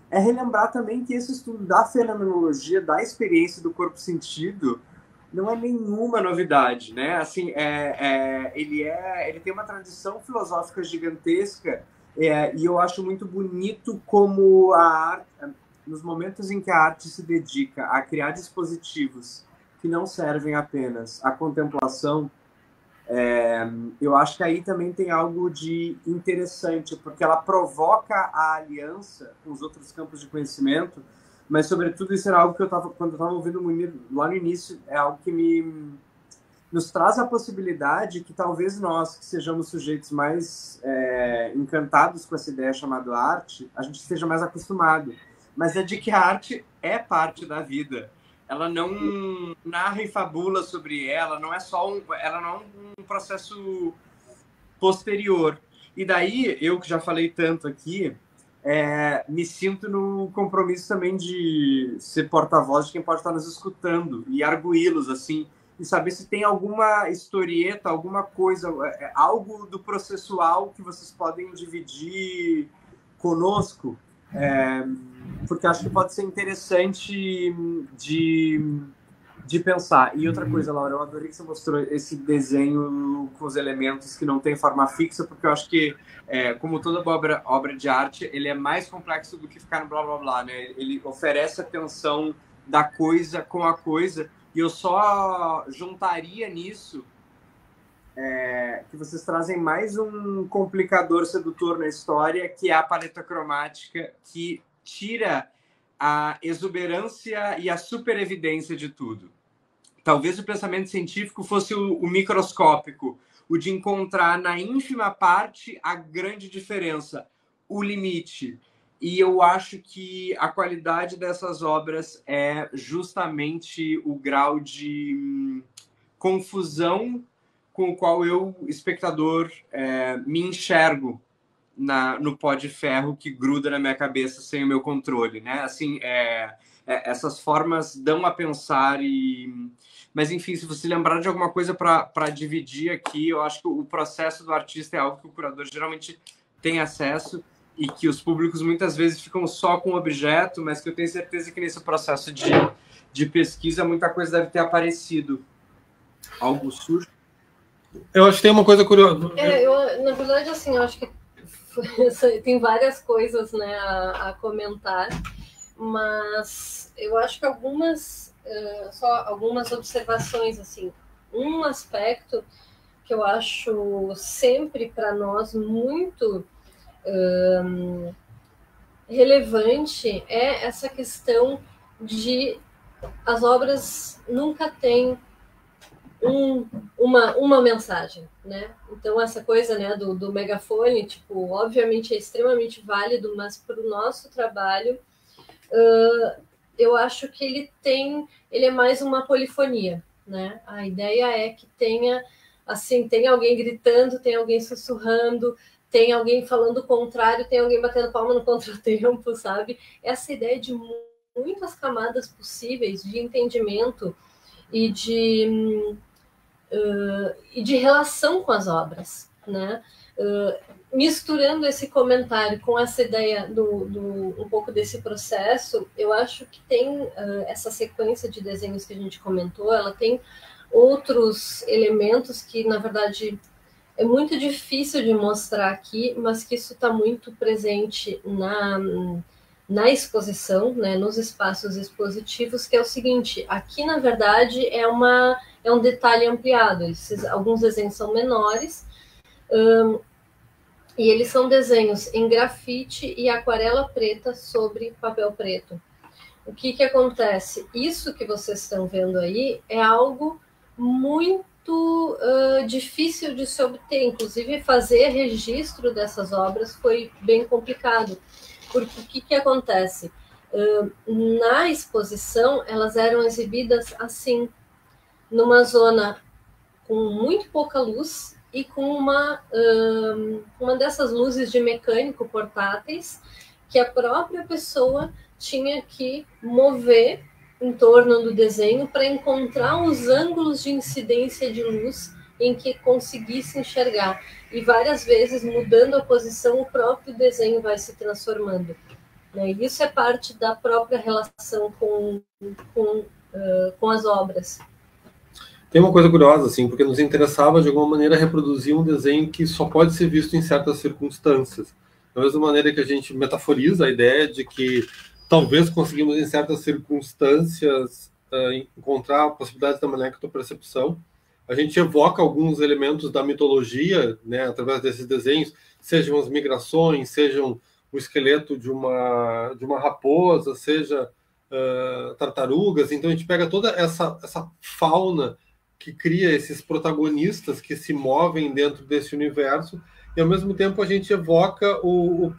É relembrar também que esse estudo da fenomenologia, da experiência do corpo-sentido, não é nenhuma novidade, né? Assim, ele tem uma tradição filosófica gigantesca, e eu acho muito bonito como a arte, nos momentos em que a arte se dedica a criar dispositivos que não servem apenas à contemplação, Eu acho que aí também tem algo de interessante, porque ela provoca a aliança com os outros campos de conhecimento, mas, sobretudo, isso era algo que quando eu estava ouvindo o Munir lá no início, é algo que nos traz a possibilidade que talvez nós, que sejamos sujeitos mais encantados com essa ideia chamada arte, a gente esteja mais acostumado. Mas é de que a arte é parte da vida. Ela não narra e fabula sobre ela, não é só ela não é um processo posterior. E daí, eu que já falei tanto aqui, me sinto no compromisso também de ser porta-voz de quem pode estar nos escutando e arguí-los, assim, e saber se tem alguma historieta, alguma coisa, algo do processual que vocês podem dividir conosco, porque acho que pode ser interessante de pensar. E outra coisa, Laura, eu adorei que você mostrou esse desenho com os elementos que não tem forma fixa, porque eu acho que, como toda obra de arte, ele é mais complexo do que ficar no blá blá blá, né? Ele oferece a tensão da coisa com a coisa, e eu só juntaria nisso que vocês trazem mais um complicador sedutor na história, que é a paleta cromática, que tira a exuberância e a superevidência de tudo. Talvez o pensamento científico fosse o microscópico, o de encontrar na ínfima parte a grande diferença, o limite. E eu acho que a qualidade dessas obras é justamente o grau de confusão com o qual eu, espectador, me enxergo no pó de ferro que gruda na minha cabeça sem o meu controle, né? Assim, essas formas dão a pensar mas, enfim, se você lembrar de alguma coisa para dividir aqui, eu acho que o processo do artista é algo que o curador geralmente tem acesso e que os públicos muitas vezes ficam só com o objeto, mas que eu tenho certeza que nesse processo de pesquisa muita coisa deve ter aparecido. Algo surge? Eu acho que tem uma coisa curiosa. Na verdade, assim, eu acho que tem várias coisas, né, a comentar, mas eu acho que só algumas observações, assim. Um aspecto que eu acho sempre para nós muito relevante é essa questão de as obras nunca têm uma mensagem, né? Então essa coisa, né, do megafone, tipo, obviamente é extremamente válido, mas para o nosso trabalho eu acho que ele é mais uma polifonia, né? A ideia é que tenha, assim, tem alguém gritando, tem alguém sussurrando, tem alguém falando o contrário, tem alguém batendo palma no contratempo, sabe? Essa ideia de muitas camadas possíveis de entendimento e de relação com as obras, né? Misturando esse comentário com essa ideia um pouco desse processo, eu acho que tem essa sequência de desenhos que a gente comentou, ela tem outros elementos que, na verdade, é muito difícil de mostrar aqui, mas que isso está muito presente na exposição, né, nos espaços expositivos, que é o seguinte: aqui, na verdade, é um detalhe ampliado. Alguns desenhos são menores, e eles são desenhos em grafite e aquarela preta sobre papel preto. O que acontece? Isso que vocês estão vendo aí é algo muito difícil de se obter. Inclusive, fazer registro dessas obras foi bem complicado. Porque o que acontece? Na exposição, elas eram exibidas assim, numa zona com muito pouca luz e com uma dessas luzes de mecânico portáteis que a própria pessoa tinha que mover em torno do desenho para encontrar os ângulos de incidência de luz em que conseguisse enxergar. E várias vezes, mudando a posição, o próprio desenho vai se transformando. Isso é parte da própria relação com as obras. Tem uma coisa curiosa, assim, porque nos interessava, de alguma maneira, reproduzir um desenho que só pode ser visto em certas circunstâncias. Da mesma maneira que a gente metaforiza a ideia de que talvez conseguimos, em certas circunstâncias, encontrar possibilidades da maneira que a tua percepção, a gente evoca alguns elementos da mitologia, né, através desses desenhos, sejam as migrações, sejam o esqueleto de uma raposa, seja tartarugas. Então a gente pega toda essa fauna que cria esses protagonistas que se movem dentro desse universo, e ao mesmo tempo a gente evoca o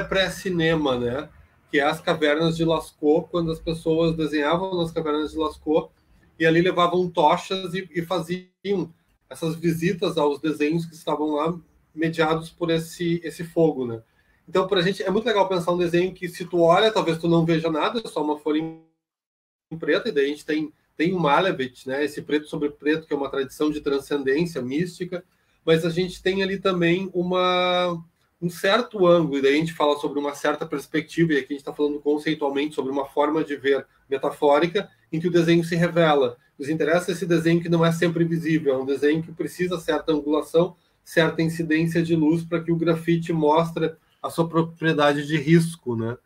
pré-cinema, né? Que é as cavernas de Lascaux, quando as pessoas desenhavam nas cavernas de Lascaux e ali levavam tochas e faziam essas visitas aos desenhos que estavam lá, mediados por esse fogo, né? Então, para a gente, é muito legal pensar um desenho que, se tu olha, talvez tu não veja nada, é só uma folha em preto, e daí a gente tem o Malevich, né? Esse preto sobre preto, que é uma tradição de transcendência mística, mas a gente tem ali também um certo ângulo, e daí a gente fala sobre uma certa perspectiva, e aqui a gente está falando conceitualmente sobre uma forma de ver metafórica, em que o desenho se revela. Nos interessa esse desenho que não é sempre visível, é um desenho que precisa certa angulação, certa incidência de luz para que o grafite mostre a sua propriedade de risco, né?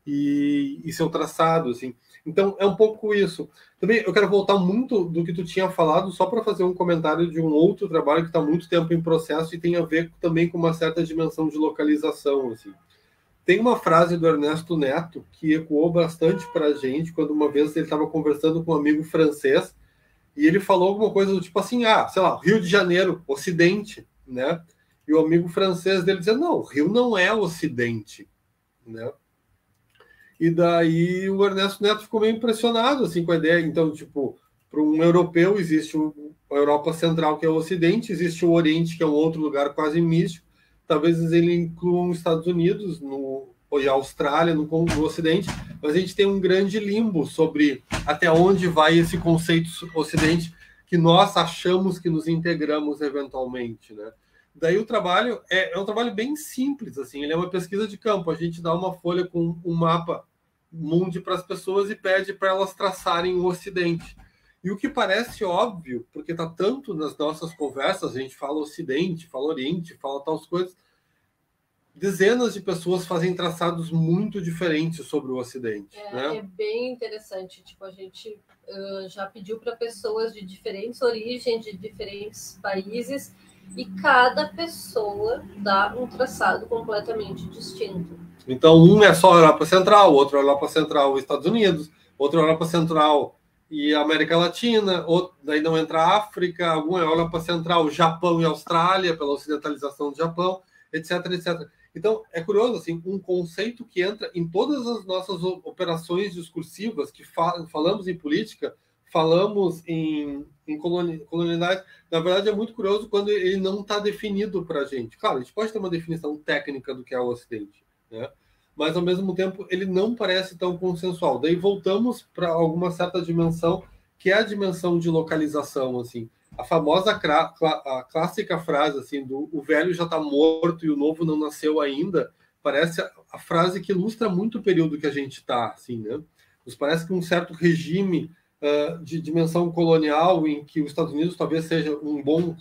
E seu traçado, assim. Então, é um pouco isso. Também eu quero voltar muito do que tu tinha falado, só para fazer um comentário de um outro trabalho que está há muito tempo em processo e tem a ver também com uma certa dimensão de localização, assim. Tem uma frase do Ernesto Neto que ecoou bastante para a gente, quando uma vez ele estava conversando com um amigo francês, e ele falou alguma coisa do tipo assim, sei lá, Rio de Janeiro, Ocidente, né? E o amigo francês dele dizia, não, o Rio não é Ocidente, né? E daí o Ernesto Neto ficou meio impressionado assim, com a ideia. Então, tipo, para um europeu existe a Europa Central, que é o Ocidente, existe o Oriente, que é um outro lugar quase místico. Talvez ele incluam os Estados Unidos e a Austrália no Ocidente, mas a gente tem um grande limbo sobre até onde vai esse conceito Ocidente que nós achamos que nos integramos eventualmente, né? Daí o trabalho é um trabalho bem simples, assim, ele é uma pesquisa de campo. A gente dá uma folha com um mapa mundi para as pessoas e pede para elas traçarem o Ocidente. E o que parece óbvio, porque está tanto nas nossas conversas, a gente fala Ocidente, fala Oriente, fala tais coisas, dezenas de pessoas fazem traçados muito diferentes sobre o Ocidente. Né? É bem interessante. Tipo, a gente já pediu para pessoas de diferentes origens, de diferentes países, e cada pessoa dá um traçado completamente distinto. Então, um é só Europa Central, outro é Europa Central e Estados Unidos, outro é Europa Central e América Latina, outro, daí não entra a África, algum é Europa Central, Japão e Austrália, pela ocidentalização do Japão, etc, etc. Então, é curioso, assim, um conceito que entra em todas as nossas operações discursivas, que falamos em política, falamos em colonialidade. Na verdade, é muito curioso quando ele não está definido para a gente. Claro, a gente pode ter uma definição técnica do que é o Ocidente, né? Mas, ao mesmo tempo, ele não parece tão consensual. Daí voltamos para alguma certa dimensão, que é a dimensão de localização, assim. A famosa, a clássica frase, assim, do o velho já está morto e o novo não nasceu ainda, parece a frase que ilustra muito o período que a gente está, assim, né? Nos parece que um certo regime de dimensão colonial, em que os Estados Unidos talvez seja um bom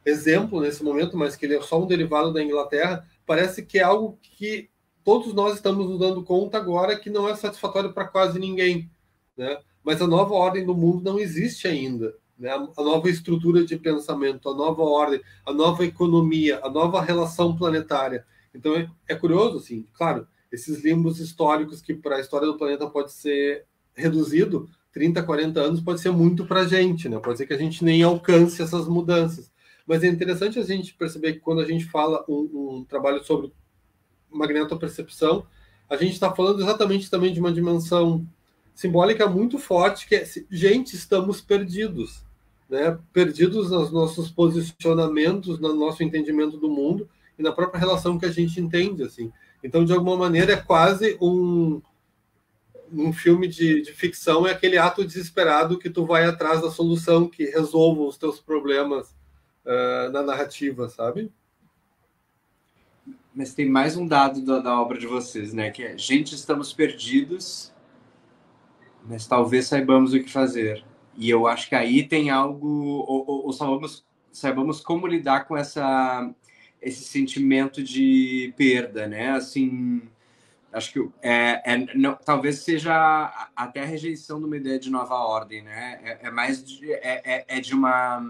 exemplo nesse momento, mas que ele é só um derivado da Inglaterra, parece que é algo que todos nós estamos nos dando conta agora que não é satisfatório para quase ninguém, né? Mas a nova ordem do mundo não existe ainda, né? A nova estrutura de pensamento, a nova ordem, a nova economia, a nova relação planetária. Então é curioso, assim, claro, esses limbos históricos que para a história do planeta pode ser reduzido, 30, 40 anos pode ser muito para a gente, né? Pode ser que a gente nem alcance essas mudanças. Mas é interessante a gente perceber que quando a gente fala um trabalho sobre magnetopercepção, a gente está falando exatamente também de uma dimensão simbólica muito forte, que é, gente, estamos perdidos, né? Perdidos nos nossos posicionamentos, no nosso entendimento do mundo e na própria relação que a gente entende, assim. Então, de alguma maneira, é quase um filme de ficção, é aquele ato desesperado que tu vai atrás da solução que resolva os teus problemas na narrativa, sabe? Mas tem mais um dado da obra de vocês, né? Que é, gente, estamos perdidos, mas talvez saibamos o que fazer. E eu acho que aí tem algo... Ou saibamos como lidar com esse sentimento de perda, né? Assim, acho que não, talvez seja até a rejeição de uma ideia de nova ordem, né? É mais de uma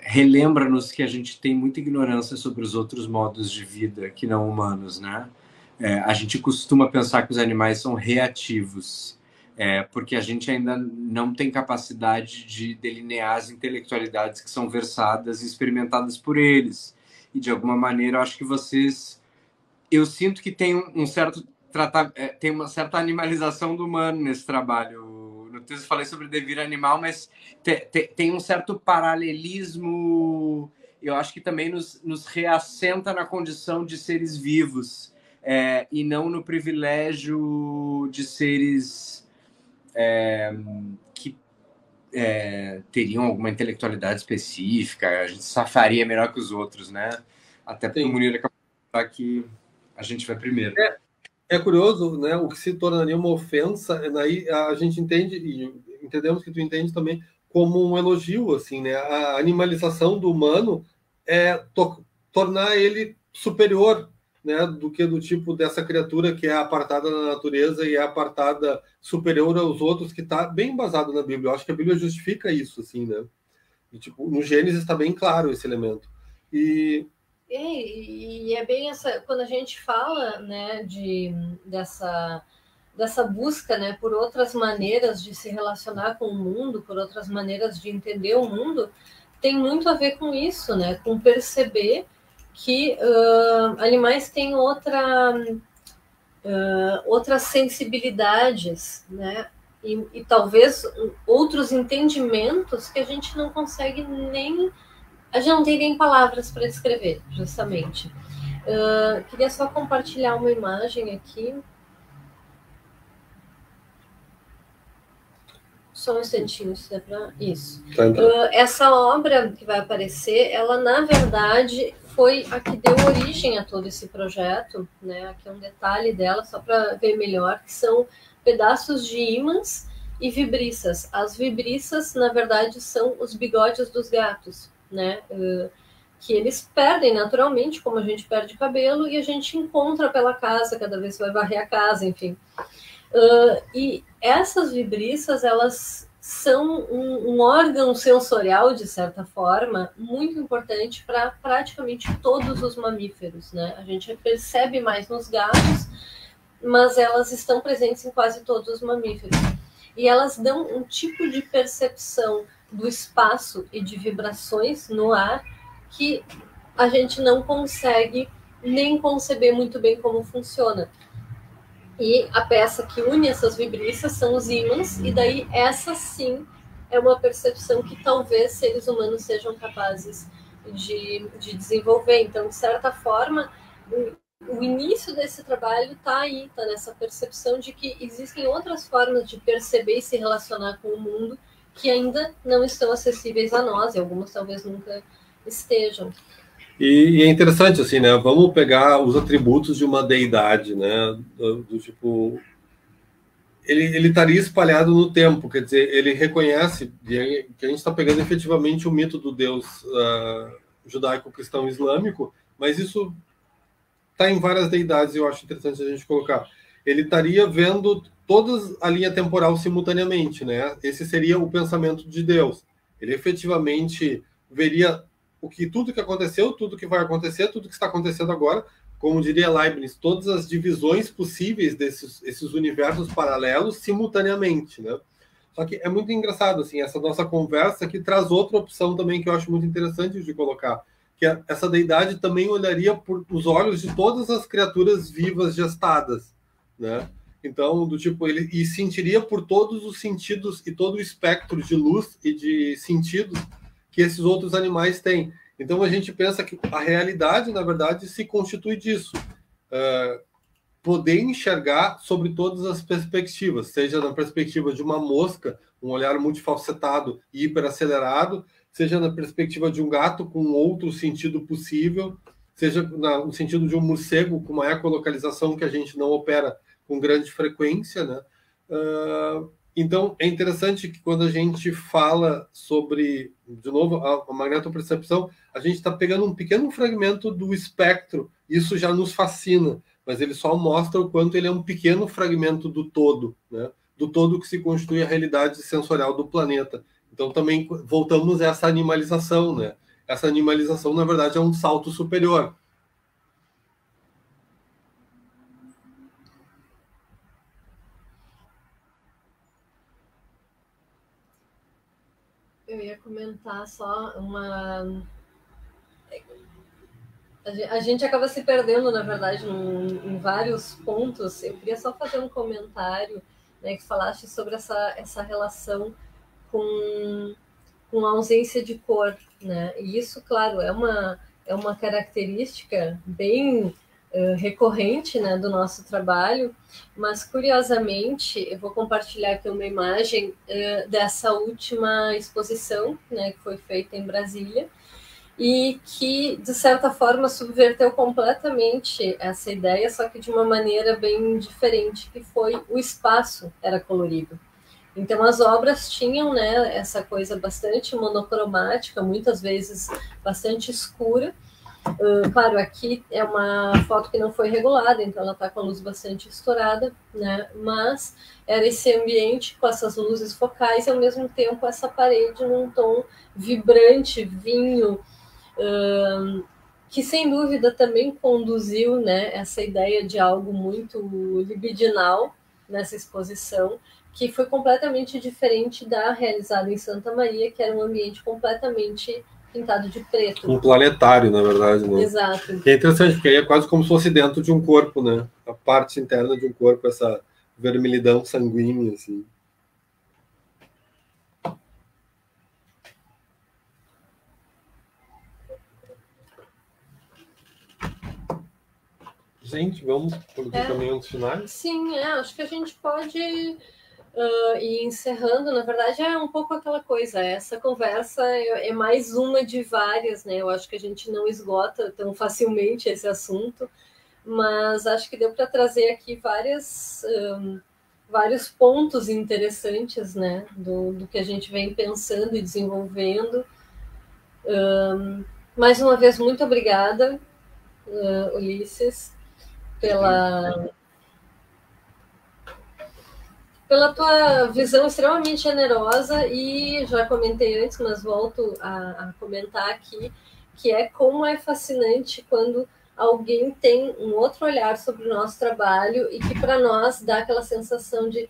relembra-nos que a gente tem muita ignorância sobre os outros modos de vida que não humanos, né? A gente costuma pensar que os animais são reativos, porque a gente ainda não tem capacidade de delinear as intelectualidades que são versadas e experimentadas por eles. E, de alguma maneira, eu acho que vocês... Eu sinto que tem tem uma certa animalização do humano nesse trabalho. No texto eu falei sobre devir animal, mas tem um certo paralelismo, eu acho que também nos reassenta na condição de seres vivos, e não no privilégio de seres que teriam alguma intelectualidade específica, a gente safaria melhor que os outros, né? Até porque o Munir acabou de falar que a gente vai primeiro. É curioso, né? O que se tornaria uma ofensa, daí a gente entende, e entendemos que tu entende também, como um elogio, assim, né? A animalização do humano é tornar ele superior, né? Do que do tipo dessa criatura que é apartada da natureza e é apartada superior aos outros, que está bem embasado na Bíblia. Eu acho que a Bíblia justifica isso, assim, né? E, tipo, no Gênesis está bem claro esse elemento. E é bem essa, quando a gente fala, né, dessa busca, né, por outras maneiras de se relacionar com o mundo, por outras maneiras de entender o mundo, tem muito a ver com isso, né, com perceber que animais têm outras sensibilidades, né, e talvez outros entendimentos que a gente não consegue nem... A gente não tem nem palavras para descrever, justamente. Queria só compartilhar uma imagem aqui. Só um instantinho, se dá para... Isso. Essa obra que vai aparecer, ela, na verdade, foi a que deu origem a todo esse projeto, né? Aqui é um detalhe dela, só para ver melhor, que são pedaços de ímãs e vibriças. As vibriças, na verdade, são os bigodes dos gatos, né? Que eles perdem naturalmente, como a gente perde cabelo, e a gente encontra pela casa cada vez que vai varrer a casa, enfim. E essas vibriças, elas são um órgão sensorial, de certa forma, muito importante para praticamente todos os mamíferos, né? A gente percebe mais nos gatos, mas elas estão presentes em quase todos os mamíferos. E elas dão um tipo de percepção do espaço e de vibrações no ar que a gente não consegue nem conceber muito bem como funciona. E a peça que une essas vibriças são os ímãs, e daí essa sim é uma percepção que talvez seres humanos sejam capazes de desenvolver. Então, de certa forma, o início desse trabalho está aí, está nessa percepção de que existem outras formas de perceber e se relacionar com o mundo que ainda não estão acessíveis a nós, e algumas talvez nunca estejam. E é interessante, assim, né? Vamos pegar os atributos de uma deidade, né? Do tipo... Ele estaria espalhado no tempo, quer dizer, ele reconhece que a gente está pegando efetivamente o mito do Deus judaico-cristão-islâmico, mas isso está em várias deidades, e eu acho interessante a gente colocar. Ele estaria vendo toda a linha temporal simultaneamente, né? Esse seria o pensamento de Deus. Ele efetivamente veria tudo que aconteceu, tudo que vai acontecer, tudo que está acontecendo agora, como diria Leibniz, todas as divisões possíveis desses universos paralelos simultaneamente, né? Só que é muito engraçado, assim, essa nossa conversa que traz outra opção também que eu acho muito interessante de colocar, que essa deidade também olharia por os olhos de todas as criaturas vivas gestadas, né? Então, do tipo, ele sentiria por todos os sentidos e todo o espectro de luz e de sentidos que esses outros animais têm. Então, a gente pensa que a realidade, na verdade, se constitui disso. Poder enxergar sobre todas as perspectivas, seja na perspectiva de uma mosca, um olhar multifacetado e hiperacelerado, seja na perspectiva de um gato com outro sentido possível, seja no sentido de um morcego com uma ecolocalização que a gente não opera com grande frequência, né? Então, é interessante que quando a gente fala sobre, de novo, a magnetopercepção, a gente está pegando um pequeno fragmento do espectro, isso já nos fascina, mas ele só mostra o quanto ele é um pequeno fragmento do todo, né? Do todo que se constitui a realidade sensorial do planeta. Então, também voltamos a essa animalização, né? Essa animalização, na verdade, é um salto superior. Eu ia comentar só uma... A gente acaba se perdendo, na verdade, em vários pontos. Eu queria só fazer um comentário, né, que falaste sobre essa relação com a ausência de cor, né? E isso, claro, é uma característica bem recorrente, né, do nosso trabalho, mas curiosamente eu vou compartilhar aqui uma imagem dessa última exposição, né, que foi feita em Brasília e que, de certa forma, subverteu completamente essa ideia, só que de uma maneira bem diferente, que foi o espaço era colorido. Então, as obras tinham, né, essa coisa bastante monocromática, muitas vezes bastante escura. Claro, aqui é uma foto que não foi regulada, então ela está com a luz bastante estourada, né? Mas era esse ambiente com essas luzes focais e, ao mesmo tempo, essa parede num tom vibrante, vinho, que, sem dúvida, também conduziu, né, essa ideia de algo muito libidinal nessa exposição, que foi completamente diferente da realizada em Santa Maria, que era um ambiente completamente pintado de preto. Um planetário, na verdade, né? Exato. Que é interessante, porque aí é quase como se fosse dentro de um corpo, né? A parte interna de um corpo, essa vermelhidão sanguínea, assim. Gente, vamos por caminhos finais? Sim, acho que a gente pode ir encerrando. Na verdade, é um pouco aquela coisa. Essa conversa é mais uma de várias, né? Eu acho que a gente não esgota tão facilmente esse assunto, mas acho que deu para trazer aqui vários pontos interessantes, né? Do que a gente vem pensando e desenvolvendo. Mais uma vez, muito obrigada, Ulisses, pela tua visão extremamente generosa, e já comentei antes, mas volto a comentar aqui, que é como é fascinante quando alguém tem um outro olhar sobre o nosso trabalho e que para nós dá aquela sensação de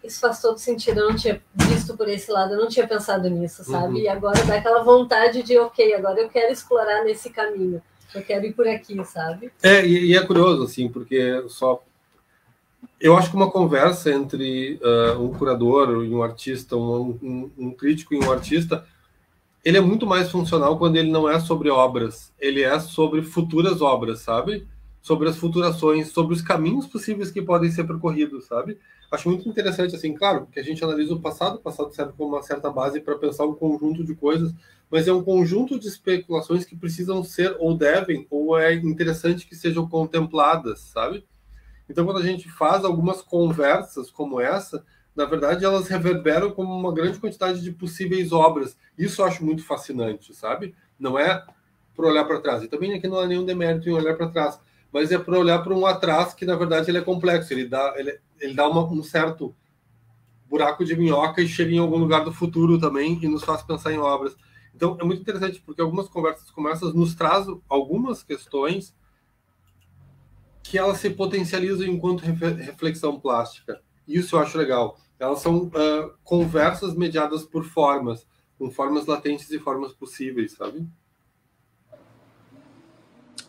isso faz todo sentido, eu não tinha visto por esse lado, eu não tinha pensado nisso, sabe? E agora dá aquela vontade de, ok, agora eu quero explorar nesse caminho, eu quero ir por aqui, sabe? E é curioso, assim, porque eu acho que uma conversa entre um curador e um artista, um crítico e um artista, ele é muito mais funcional quando ele não é sobre obras, ele é sobre futuras obras, sabe? Sobre as futurações, sobre os caminhos possíveis que podem ser percorridos, sabe? Acho muito interessante, assim, claro, que a gente analisa o passado serve como uma certa base para pensar um conjunto de coisas, mas é um conjunto de especulações que precisam ser, ou devem, ou é interessante que sejam contempladas, sabe? Então, quando a gente faz algumas conversas como essa, na verdade, elas reverberam como uma grande quantidade de possíveis obras. Isso eu acho muito fascinante, sabe? Não é para olhar para trás. E também aqui não há nenhum demérito em olhar para trás, mas é para olhar para um atrás que, na verdade, ele é complexo. Ele dá um certo buraco de minhoca e chega em algum lugar do futuro também e nos faz pensar em obras. Então, é muito interessante, porque algumas conversas como essas nos trazem algumas questões que elas se potencializam enquanto reflexão plástica. Isso eu acho legal. Elas são conversas mediadas por formas, com formas latentes e formas possíveis, sabe?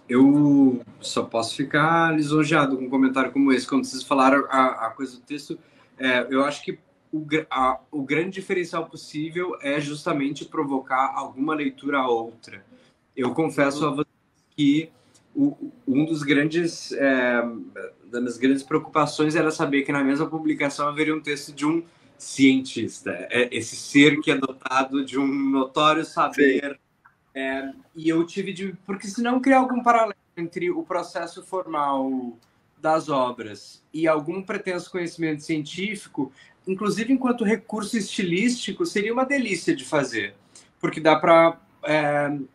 Eu só posso ficar lisonjeado com um comentário como esse. Quando vocês falaram a coisa do texto, eu acho que o grande diferencial possível é justamente provocar alguma leitura a outra. Eu confesso a vocês que um dos grandes das minhas grandes preocupações era saber que na mesma publicação haveria um texto de um cientista, esse ser que é dotado de um notório saber. E eu tive porque senão criar algum paralelo entre o processo formal das obras e algum pretenso conhecimento científico, inclusive enquanto recurso estilístico, seria uma delícia de fazer, porque dá para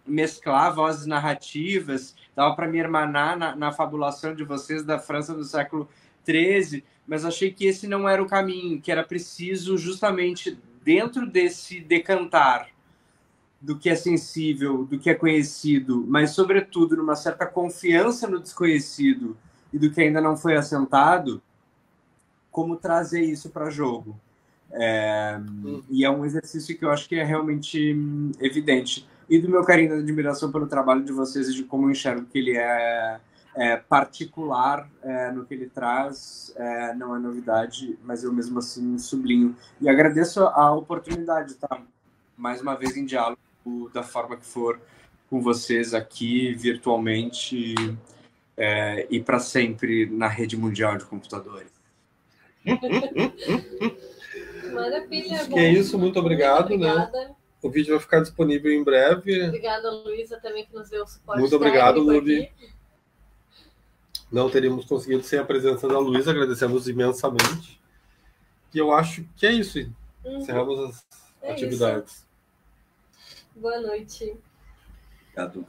mesclar vozes narrativas, dava para me hermanar na fabulação de vocês da França do século XIII, mas achei que esse não era o caminho, que era preciso justamente dentro desse decantar do que é sensível, do que é conhecido, mas sobretudo numa certa confiança no desconhecido e do que ainda não foi assentado, como trazer isso para jogo. E é um exercício que eu acho que é realmente evidente. E do meu carinho e admiração pelo trabalho de vocês e de como eu enxergo que ele é particular no que ele traz, não é novidade, mas eu mesmo assim sublinho. E agradeço a oportunidade de estar mais uma vez em diálogo da forma que for com vocês aqui virtualmente e para sempre na rede mundial de computadores. Maravilha. Que é isso, muito obrigado, né? O vídeo vai ficar disponível em breve. Obrigada, Luísa, também que nos deu o suporte. Muito obrigado, Lubi. Não teríamos conseguido sem a presença da Luísa, agradecemos imensamente. E eu acho que é isso. Encerramos as atividades. Isso. Boa noite. Obrigado.